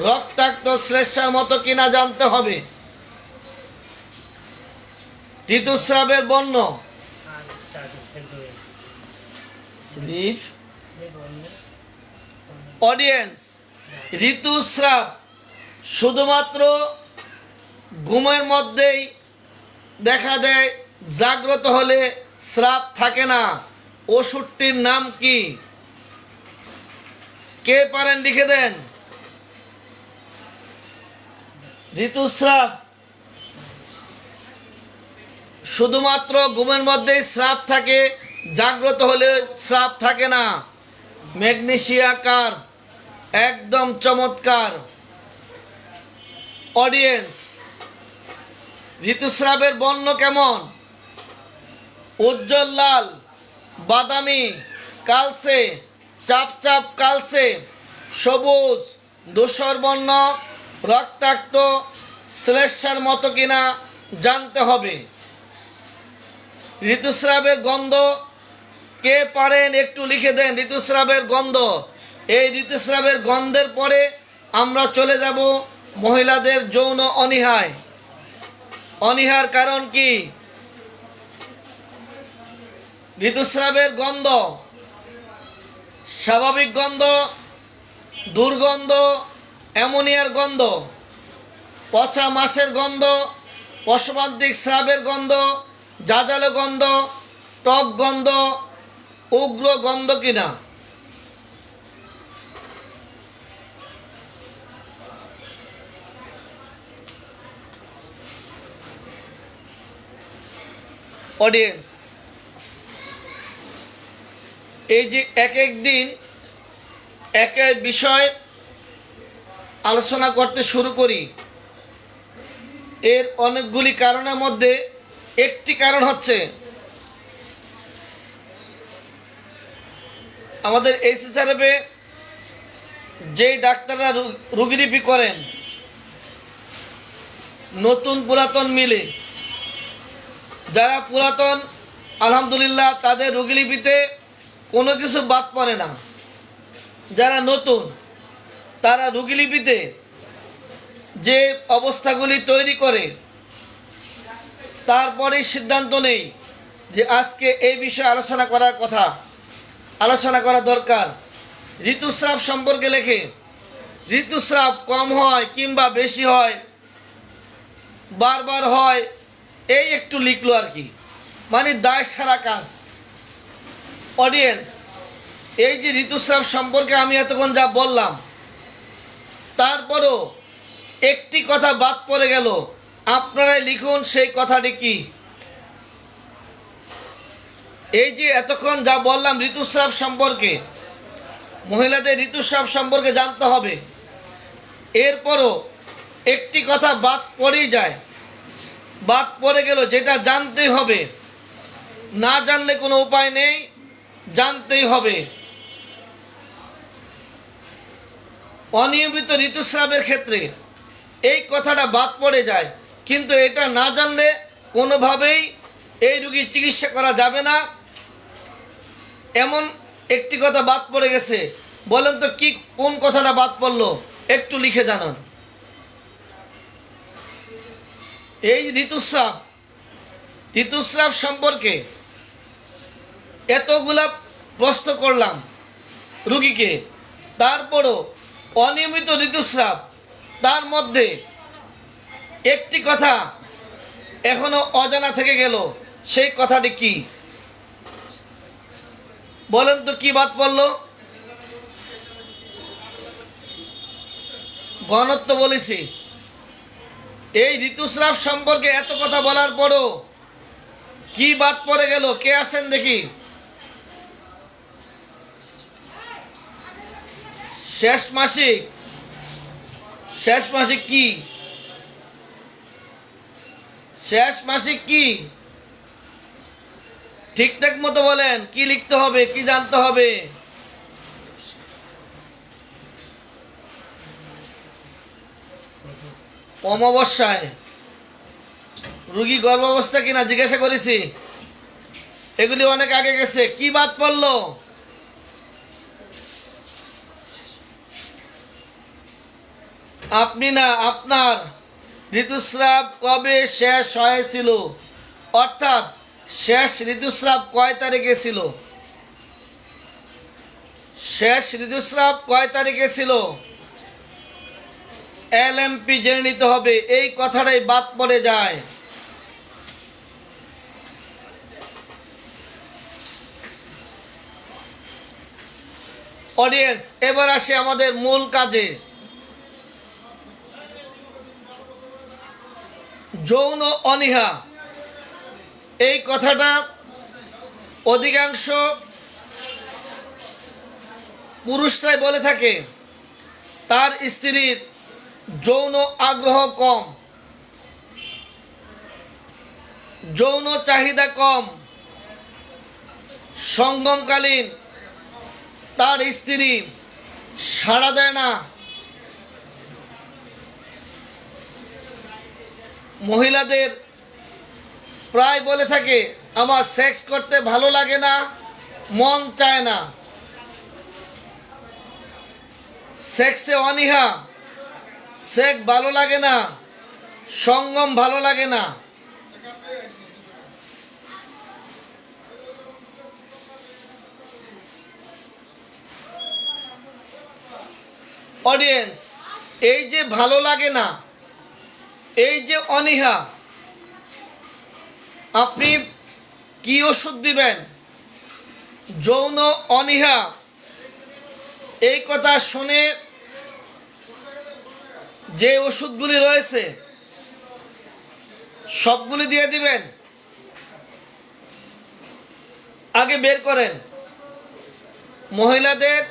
রক্তাক্ত শ্লেষ্মার মতো কিনা জানতে হবে। ঋতুস্রাবের বর্ণ: অডিয়েন্স, ঋতুস্রাব শুধুমাত্র ঘুমের মধ্যেই দেখা দেয়, জাগ্রত হলে স্রাব থাকে না। ওষুধটির নাম কি? কে পারেন লিখে দেন। ঋতুস্রাব শুধুমাত্র ঘুমের মধ্যেই স্রাব থাকে, জাগ্রত হলে স্রাব থাকে না। Magnesia curve. একদম চমৎকার। অডিয়েন্স, ঋতুস্রাবের বর্ণ কেমন? উজ্জ্বল লাল, বাদামি, কালচে, চাপ চাপ কালচে, সবুজ, ধূসর বর্ণ, রক্তাক্ত, শ্লেষ্মার মতো কিনা জানতে হবে। ঋতুস্রাবের গন্ধ কে পারেন একটু লিখে দেন। ঋতুস্রাবের গন্ধ। এই ঋতুস্রাবের গন্ধের পরে আমরা চলে যাব মহিলাদের যৌন অনীহায়। অনীহার কারণ কি? ঋতুস্রাবের গন্ধ স্বাভাবিক গন্ধ, দুর্গন্ধ, অ্যামোনিয়ার গন্ধ, পচা মাছের গন্ধ, পশমান্তিক স্রাবের গন্ধ, জাজালো গন্ধ, টক গন্ধ, উগ্র গন্ধ কিনা। অডিয়েন্স, এই যে এক এক দিন এক এক বিষয় আলোচনা করতে শুরু করি, এর অনেকগুলি কারণের মধ্যে একটি কারণ হচ্ছে আমাদের এইচএসআরএফে যেই ডাক্তাররা রোগীলিপি করেন, নতুন পুরাতন মিলে যারা পুরাতন আলহামদুলিল্লাহ তাদের রোগীলিপিতে কোনো কিছু বাদ পড়ে না। যারা নতুন তারা রোগীলিপিতে যে অবস্থাগুলি তৈরি করে তারপরেই সিদ্ধান্ত নেই যে আজকে এই বিষয়ে আলোচনা করার কথা, আলোচনা করা দরকার। ঋতুস্রাব সম্পর্কে লেখে, ঋতুস্রাব কম হয় কিংবা বেশি হয়, বারবার হয়, এই একটু লিখলো আর কি, মানে দায় সারা কাজ। অডিয়েন্স, এই যে ঋতুস্রাব সম্পর্কে আমি এতক্ষণ যা বললাম, তারপরও একটি কথা বাদ পড়ে গেল। আপনারাই লিখুন সেই কথাটি কি। এই যে এতক্ষণ যা বললাম ঋতুস্রাব সম্পর্কে, মহিলাদের ঋতুস্রাব সম্পর্কে জানতে হবে, এরপরও একটি কথা বাদ পড়েই যায়। বাদ পড়ে গেল, যেটা জানতেই হবে, না জানলে কোনো উপায় নেই, জানতেই হবে। অনিয়মিত ঋতুস্রাবের ক্ষেত্রে এই কথাটা বাদ পড়ে যায়, কিন্তু এটা না জানলে কোনোভাবেই এই রোগীর চিকিৎসা করা যাবে না। এমন একটি কথা বাদ পড়ে গেছে, বলেন তো কি, কোন কথাটা বাদ পড়লো একটু লিখে জানান। এই ঋতুস্রাব সম্পর্কে এতগুলা প্রশ্ন করলাম রুগীকে, তারপরও অনিয়মিত ঋতুস্রাব, তার মধ্যে একটি কথা এখনো অজানা থেকে গেল। সেই কথাটি কি বলেন তো, কি বাদ পড়ল? ঘনত্ব বলেছি। এই ঋতুস্রাব সম্পর্কে এত কথা বলার পরও কি বাদ পড়ে গেল? কে আছেন দেখি? শেষ মাসিক। শেষ মাসিক কি? শেষ মাসিক কি? ঠিকঠাক মতো বলেন, কি লিখতে হবে, কি জানতে হবে? অমাবস্যায়। রুগী গর্ভাবস্থা কিনা জিজ্ঞাসা করেছি, এগুলি অনেক আগে গেছে। কি বাদ পড়লো? আপনি না, আপনার ঋতুস্রাব কবে শেষ হয়েছিল, অর্থাৎ শেষ ঋতুস্রাব কয় তারিখে ছিল? শেষ ঋতুস্রাব কয় তারিখে ছিল? LMP জেনে নিতে হবে। এই কথাটাই বাদ পড়ে যায়। অডিয়েন্স, এবার আসি আমাদের মূল কাজে। যৌন অনীহা, এই কথাটা অধিকাংশ পুরুষরাই বলে থাকে, তার স্ত্রীর যৌন আগ্রহ কম, যৌন চাহিদা কম, সঙ্গমকালীন তার স্ত্রী সাড়া দেয় না, মহিলাদের প্রায় বলে থাকে আমার সেক্স করতে ভালো লাগে না, মন চায় না, সেক্সে অনীহা, সেক্স ভালো লাগে না, সঙ্গম ভালো লাগে না। অডিয়েন্স, এই যে ভালো লাগে না, এই যে অনীহা, আপনি কি ওষুধ দিবেন? যৌন অনীহা এই কথা শুনে যে ওষুধগুলি রয়েছে সবগুলি দিয়ে দিবেন? আগে বের করেন। মহিলাদের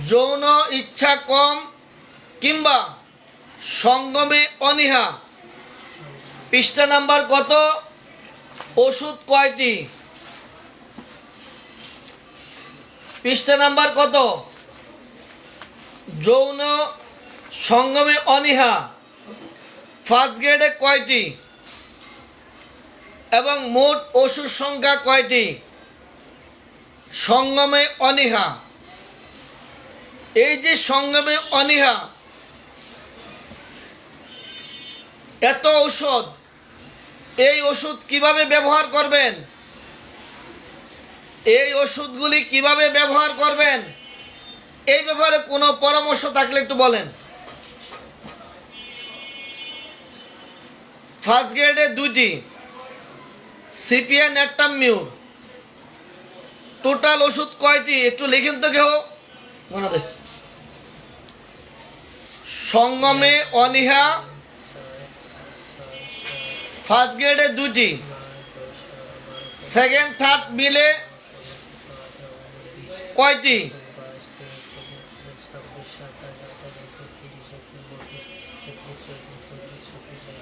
যৌন ইচ্ছা কম কিংবা সঙ্গমে অনীহা, পৃষ্ঠা নাম্বার কত? ওষুধ কয়টি? পৃষ্ঠা নাম্বার কত? যৌন সঙ্গমে অনীহা ফার্স্ট গ্রেডে কয়টি এবং মোট ওষুধ সংখ্যা কয়টি? সঙ্গমে অনীহা, এই যে সঙ্গমে অনীহা, এত ঔষধ, এই ওষুধ কিভাবে ব্যবহার করবেন? এই ওষুধগুলি কিভাবে ব্যবহার করবেন? এই ব্যাপারে কোনো পরামর্শ থাকলে একটু বলেন। ফার্স্ট গ্রেডে 2টি, সিপিয়া নেট্টামিউর। টোটাল ওষুধ কয়টি একটু লিখেন তো কেউ, গোনা দে। সঙ্গমে অনীহা ফার্স্ট গ্রেডে 2টি, সেকেন্ড থার্ড মিলে কয়টি?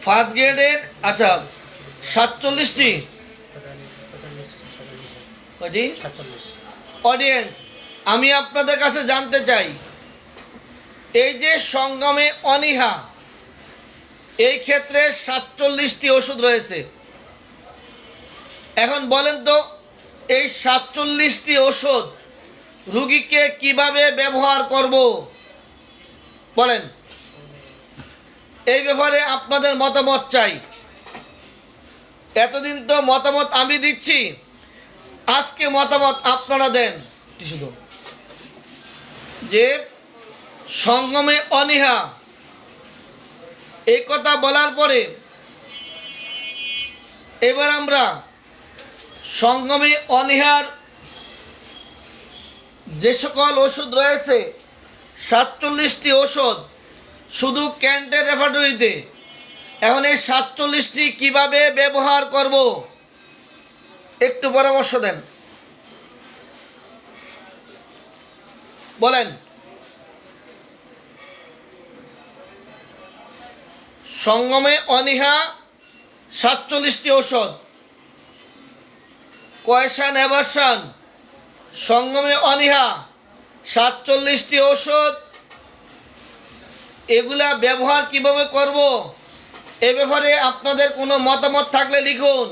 ফার্স্ট গ্রেডের আচ্ছা 47টি। কয়টি? অডিয়েন্স, আমি আপনাদের কাছে জানতে চাই, এই যে সঙ্গমে অনীহা, এই ক্ষেত্রে 47টি ওষুধ রয়েছে। এখন বলেন তো, এই 47টি ওষুধ রোগীকে কিভাবে ব্যবহার করব বলেন? এই ব্যাপারে আপনাদের মতামত চাই। এতদিন তো মতামত আমি দিচ্ছি, আজকে মতামত আপনারা দেন। যে সঙ্গমে অনীহা এই কথা বলার পরে এবার আমরা সঙ্গমে অনীহার যে সকল ওষুধ রয়েছে 47টি ওষুধ শুধু ক্যান্টের রেফার্টরিতে, এখন এই 47টি কিভাবে ব্যবহার করব একটু পরামর্শ দেন, বলেন। সঙ্গমে অনীহা 47টি ওষুধ, কয়শান অ্যাভারশন, সঙ্গমে অনীহা 47টি ওষুধ, এগুলা ব্যবহার কিভাবে করব এ ব্যাপারে আপনাদের কোনো মতামত থাকলে লিখুন।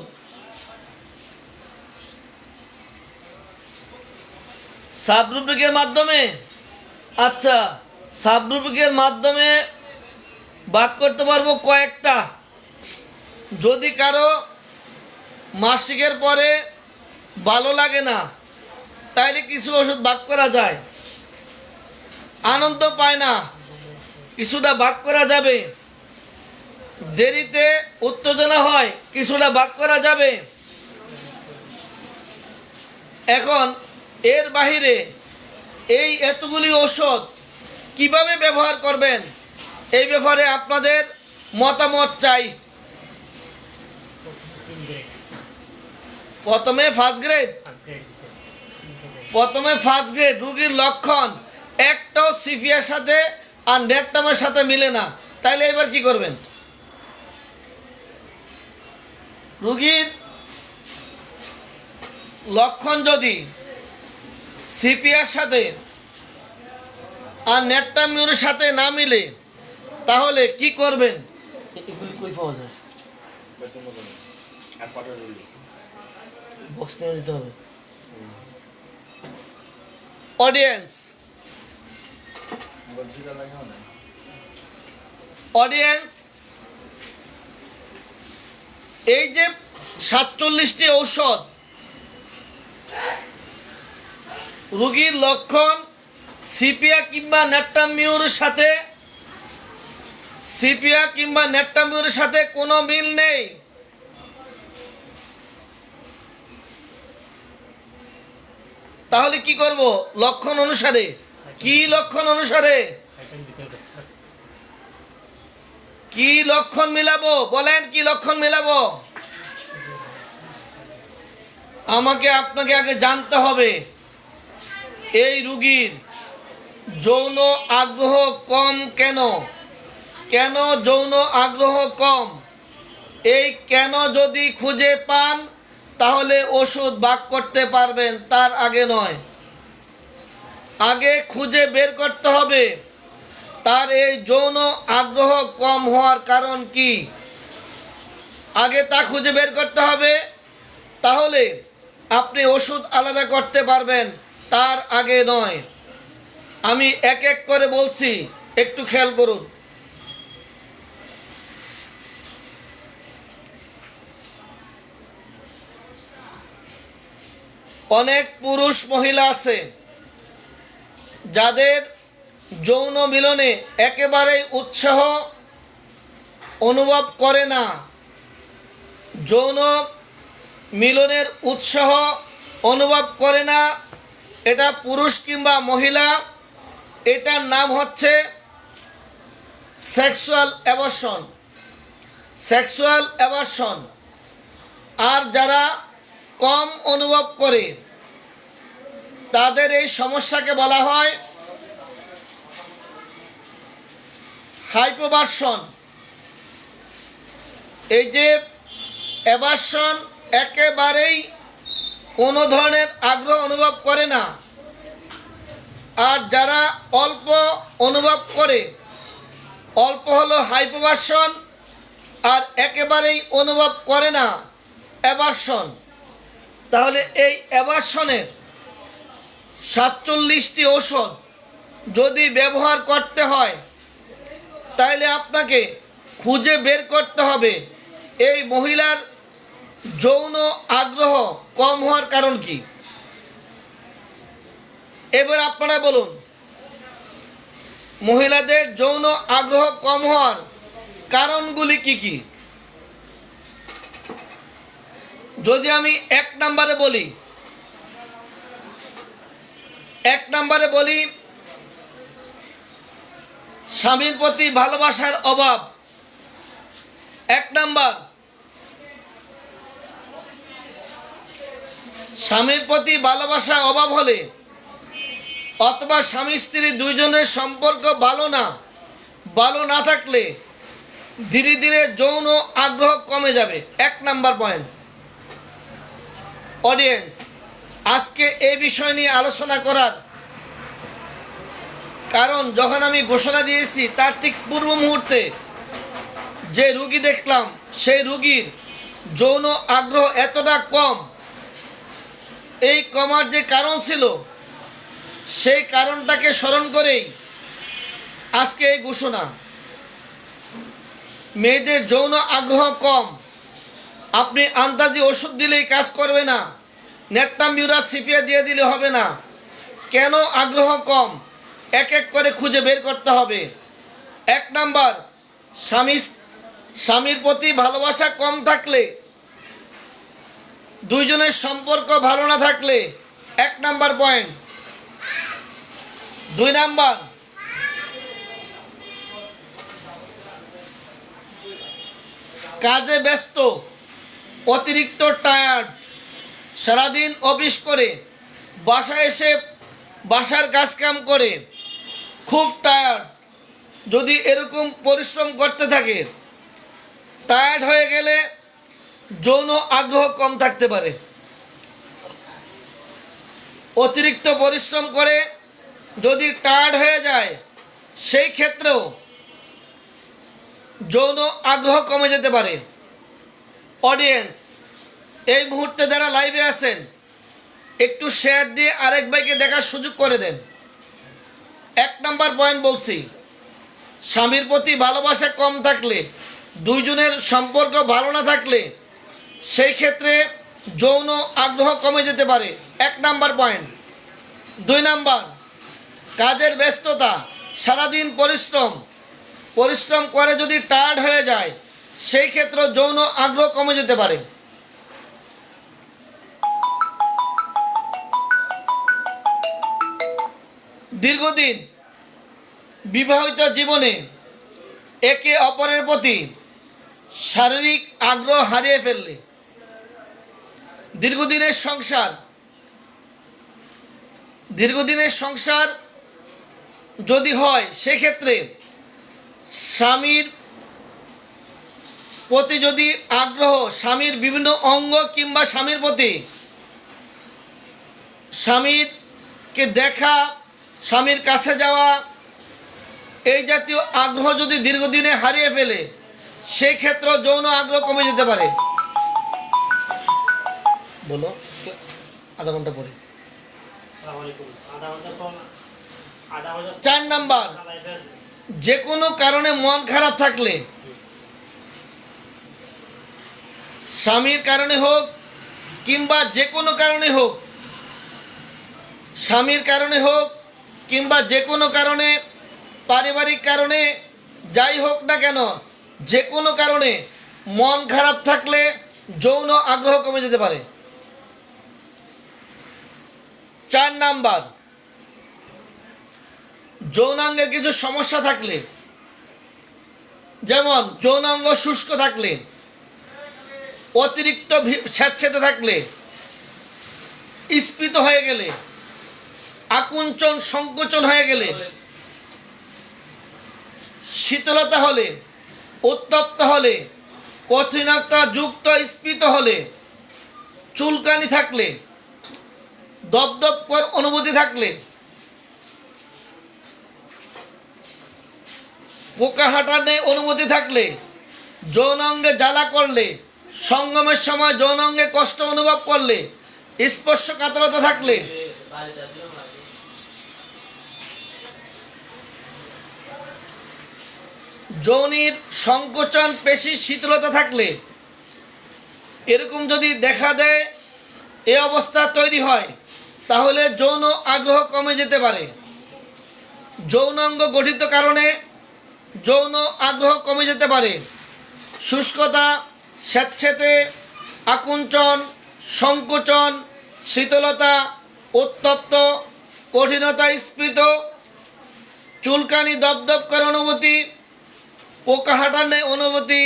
সাবরুব্রিকের মাধ্যমে, আচ্ছা সাবরুব্রিকের মাধ্যমে ভাগ করতে পারবো কয়েকটা। যদি কারো মাসিকের পরে ভালো লাগে না, তাইলে কিছু ওষুধ ভাগ করা যায়। আনন্দ পায় না, কিছুটা ভাগ করা যাবে। দেরিতে উত্তেজনা হয়, কিছুটা ভাগ করা যাবে। এখন এর বাহিরে এই এতগুলি ওষুধ কিভাবে ব্যবহার করবেন এই ব্যাপারে আপনাদের মতামত চাই। প্রথমে ফার্স্ট গ্রেড রোগীর লক্ষণ একটাও সিপিআর সাথে আর নেটটামের সাথে মিলে না, তাইলে এবার কি করবেন? রুগীর লক্ষণ যদি সিপিআর সাথে আর নেটটামিউরের সাথে না মিলে তাহলে কি করবেন? এগুলি কই পাওয়া যায়? বক্স নিয়ে দিতে হবে। অডিয়েন্স এই যে 47টি ঔষধ রোগীর লক্ষণ সিপিআর কিংবা নেটটামিউরের সাথে কোনো মিল নেই, তাহলে কি করব? লক্ষণ অনুসারে। কি লক্ষণ অনুসারে? কি লক্ষণ মিলাবো? বলেন কি লক্ষণ মিলাবো? আমাকে আপনাকে আগে জানতে হবে এই রোগীর যৌন আগ্রহ কম কেন? কেন যৌন আগ্রহ কম? এই কেন যদি খুঁজে পান তাহলে ওষুধ ভাগ করতে পারবেন, তার আগে নয়। আগে খুঁজে বের করতে হবে তার এই যৌন আগ্রহ কম হওয়ার কারণ কি, আগে তা খুঁজে বের করতে হবে, তাহলে আপনি ওষুধ আলাদা করতে পারবেন, তার আগে নয়। আমি এক এক করে বলছি, একটু খেয়াল করুন। অনেক পুরুষ মহিলা আছে যাদের যৌন মিলনে একেবারেই উৎসাহ অনুভব করে না। যৌন মিলনের উৎসাহ অনুভব করে না, এটা পুরুষ কিংবা মহিলা, এটার নাম হচ্ছে সেক্সুয়াল অ্যাভার্সন। আর যারা কম অনুভব করে তাদের এই সমস্যাকে বলা হয় হাইপোভার্সন। এই যে অ্যাভার্সন, একেবারেই কোনো ধরনের আগ্রহ অনুভব করে না। আর যারা অল্প অনুভব করে, অল্প হলো হাইপোভার্সন, আর একেবারেই অনুভব করে না অ্যাভার্সন। তাহলে এই অ্যাভার্সনের 47টি ঔষধ যদি ব্যবহার করতে হয় তাহলে আপনাকে খুঁজে বের করতে হবে এই মহিলার যৌন আগ্রহ কম হওয়ার কারণ কি। এবার আপনারা বলুন, মহিলাদের যৌন আগ্রহ কম হওয়ার কারণগুলি কি কি? যদি আমি এক নম্বরে বলি স্বামীর প্রতি ভালোবাসার অভাব। এক নাম্বার, স্বামীর প্রতি ভালোবাসার অভাব হলে অথবা স্বামী স্ত্রী দুইজনের সম্পর্ক ভালো না থাকলে ধীরে ধীরে যৌন আগ্রহ কমে যাবে। এক নাম্বার পয়েন্ট। অডিয়েন্স, আজকে এই বিষয় নিয়ে আলোচনা করার কারণ, যখন আমি ঘোষণা দিয়েছি তার ঠিক পূর্ব মুহূর্তে যে রুগী দেখলাম, সেই রুগীর যৌন আগ্রহ এতটা কম, এই কমার যে কারণ ছিল সেই কারণটাকে স্মরণ করেই আজকে এই ঘোষণা। মেয়েদের যৌন আগ্রহ কম, আপনি আন্দাজি ওষুধ দিলেই কাজ করবে না, নেটটামিউরাস সিপিআর দিয়ে দিলে হবে না। কেন আগ্রহ কম, এক এক করে খুঁজে বের করতে হবে। এক নাম্বার, স্বামীর প্রতি ভালোবাসা কম থাকলে, দুইজনের সম্পর্ক ভালো না থাকলে, এক নাম্বার পয়েন্ট। দুই নাম্বার, কাজে ব্যস্ত, অতিরিক্ত টায়ার্ড, সারাদিন অফিস করে বাসায় এসে বাসার কাজকাম করে খুব টায়ার্ড, যদি এরকম পরিশ্রম করতে থাকে, টায়ার্ড হয়ে গেলে যৌন আগ্রহ কম থাকতে পারে। অতিরিক্ত পরিশ্রম করে যদি টায়ার্ড হয়ে যায়, সেই ক্ষেত্রেও যৌন আগ্রহ কমে যেতে পারে। অডিয়েন্স, এই মুহূর্তে যারা লাইভে আছেন, একটু শেয়ার দিয়ে আরেক ভাইকে দেখার সুযোগ করে দেন। 1 নাম্বার পয়েন্ট বলছি, স্বামীর প্রতি ভালোবাসা কম থাকলে, দুইজনের সম্পর্ক ভালো না থাকলে, সেই ক্ষেত্রে যৌন আগ্রহ কমে যেতে পারে। 1 নাম্বার পয়েন্ট। 2 নাম্বার, কাজের ব্যস্ততা, সারাদিন পরিশ্রম করে যদি টায়ার্ড হয়ে যায়, সেই ক্ষেত্রে যৌন আগ্রহ কমে যেতে পারে। দীর্ঘদিন বিবাহিত জীবনে একে অপরের প্রতি শারীরিক আগ্রহ হারিয়ে ফেললে, দীর্ঘদিনের সংসার যদি হয়, সেক্ষেত্রে স্বামীর প্রতি যদি আগ্রহ, স্বামীর বিভিন্ন অঙ্গ কিংবা স্বামীর প্রতি, স্বামীরকে দেখা, স্বামীর কাছে যাওয়া, এই জাতীয় আগ্রহ যদি দীর্ঘদিনে হারিয়ে ফেলে, সেই ক্ষেত্রে যৌন আগ্রহ কমে যেতে পারে। বলো, আধা ঘন্টা পরে। 4 নাম্বার, যে কোনো কারণে মন খারাপ থাকলে, স্বামীর কারণে হোক কিংবা যে কোনো কারণে হোক, স্বামীর কারণে হোক কিংবা যে কোনো কারণে, পারিবারিক কারণে, যাই হোক না কেন, যে কোনো কারণে মন খারাপ থাকলে যৌন আগ্রহ কমে যেতে পারে। 4 নাম্বার, যৌনাঙ্গের কিছু সমস্যা থাকলে, যেমন যৌনাঙ্গ শুষ্ক থাকলে, অতিরিক্ত স্যাঁতসেঁতে থাকলে, স্ফীত হয়ে গেলে, আকুঞ্চন সংকোচন হয়ে গেলে, শীতলতা হলে, উত্তপ্ত হলে, কঠিনতা যুক্ত স্ফীত হলে, চুলকানি থাকলে, দপদপকর অনুভূতি থাকলে, পোকা হাঁটানে অনুভূতি থাকলে, যৌনাঙ্গে জ্বালা করলে, সঙ্গমের সময় যৌনাঙ্গে কষ্ট অনুভব করলে, স্পর্শকাতরতা থাকলে, যৌনির সংকোচন পেশি শীতলতা থাকলে, এরকম যদি দেখা দেয়, এ অবস্থা তৈরি হয়, তাহলে যৌন আগ্রহ কমে যেতে পারে। যৌনাঙ্গ গঠিত কারণে যৌন আগ্রহ কমে যেতে পারে। শুষ্কতা, স্যাঁতসেঁতে, আকুঞ্চন, সংকোচন, শীতলতা, উত্তপ্ত, কঠিনতা স্ফীত, চুলকানি দপদপ করা অনুভূতি, পোকা হাঁটানে অনুভূতি,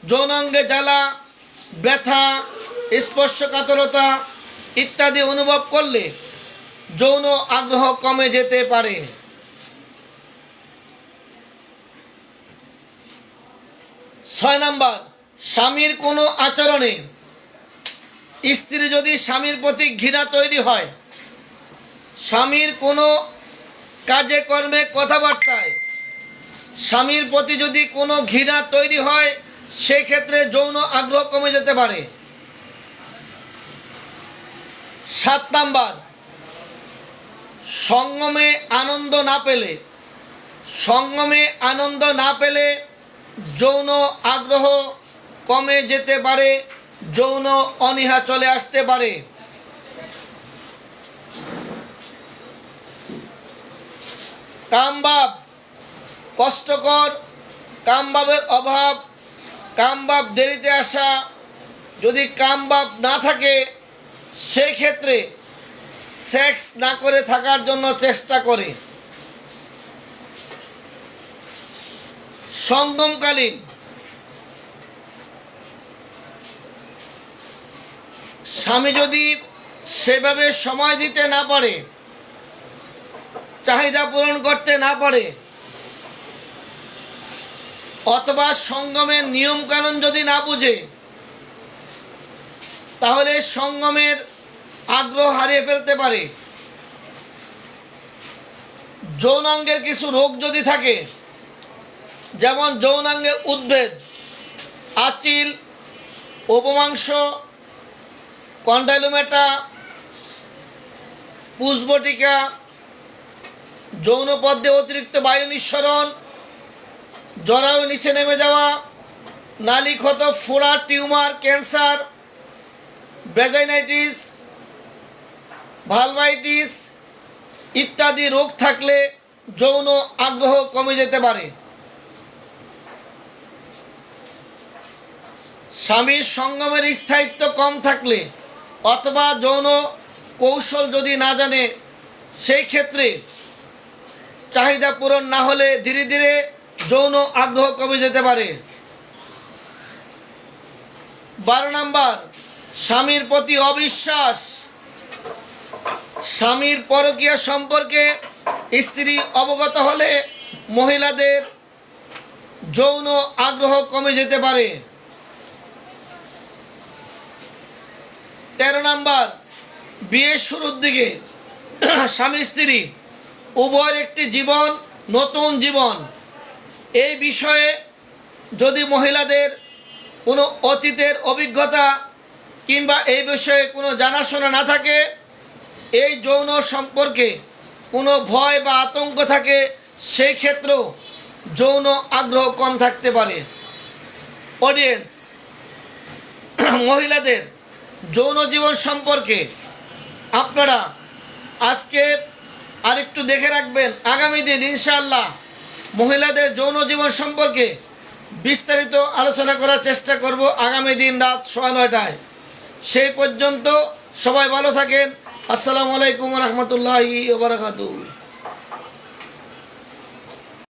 যৌনাঙ্গে জ্বালা, ব্যথা, স্পর্শকাতরতা ইত্যাদি অনুভব করলে যৌন আগ্রহ কমে যেতে পারে। 6 নাম্বার, স্বামীর কোনো আচরণে, স্ত্রী যদি স্বামীর প্রতি ঘৃণা তৈরি হয়, স্বামীর কোনো কাজে কর্মে কথাবার্তায় স্বামীর প্রতি যদি কোনো ঘৃণা তৈরি হয়, সেক্ষেত্রে যৌন আগ্রহ কমে যেতে পারে। 7 নাম্বার, সঙ্গমে আনন্দ না পেলে যৌন আগ্রহ কমে যেতে পারে, যৌন অনীহা চলে আসতে পারে। কামভাব কষ্টকর, কামভাবের অভাব, কামভাব দেরিতে আসা, যদি কামভাব না থাকে, সেই ক্ষেত্রে সেক্স না করে থাকার জন্য চেষ্টা করে। সঙ্গমকালীন স্বামী যদি সেভাবে সময় দিতে না পারে, চাহিদা পূরণ করতে না পারে, অথবা সঙ্গমের নিয়মকানুন যদি না বুঝে, তাহলে সঙ্গমের আগ্রহ হারিয়ে ফেলতে পারে। যৌনাঙ্গের কিছু রোগ যদি থাকে, যেমন যৌনাঙ্গের উদ্ভেদ, আচিল, উপমাংস, কন্ডাইলোমেটা, পুষ্পটিকা, যৌনপদ্মে অতিরিক্ত বায়ু নিঃসরণ, জরায়ু নিচে নেমে যাওয়া, নালীক্ষত, ফোড়া, টিউমার, ক্যান্সার, ভ্যাজাইনাইটিস, ভালভাইটিস ইত্যাদি রোগ থাকলে যৌন আগ্রহ কমে যেতে পারে। স্বামীর সঙ্গমের স্থায়িত্ব কম থাকলে অথবা যৌন কৌশল যদি না জানে, সেই ক্ষেত্রে চাহিদা পূরণ না হলে ধীরে ধীরে যৌন আগ্রহ কমে যেতে পারে। 12 নম্বর, স্বামীর প্রতি অবিশ্বাস। স্বামীর পরকীয়া সম্পর্কে স্ত্রী অবগত হলে মহিলাদের যৌন আগ্রহ কমে যেতে পারে। 13 নম্বর, বিয়ের শুরুর দিকে স্বামী স্ত্রী উভয়ের একটি জীবন, নতুন জীবন, এই বিষয়ে যদি মহিলাদের কোনো অতীতের অভিজ্ঞতা কিংবা এই বিষয়ে কোনো জানাশোনা না থাকে, এই যৌন সম্পর্কে কোনো ভয় বা আতঙ্ক থাকে, সেই ক্ষেত্রেও যৌন আগ্রহ কম থাকতে পারে। অডিয়েন্স, মহিলাদের যৌন জীবন সম্পর্কে আপনারা আজকে আরেকটু দেখে রাখবেন। আগামী দিন ইনশাআল্লাহ মহিলাদের যৌন জীবন সম্পর্কে বিস্তারিত আলোচনা করার চেষ্টা করব আগামী দিন রাত 9:30টায়। সেই পর্যন্ত সবাই ভালো থাকেন। আসসালামু আলাইকুম ওয়া রাহমাতুল্লাহি ওয়া বারাকাতুহু।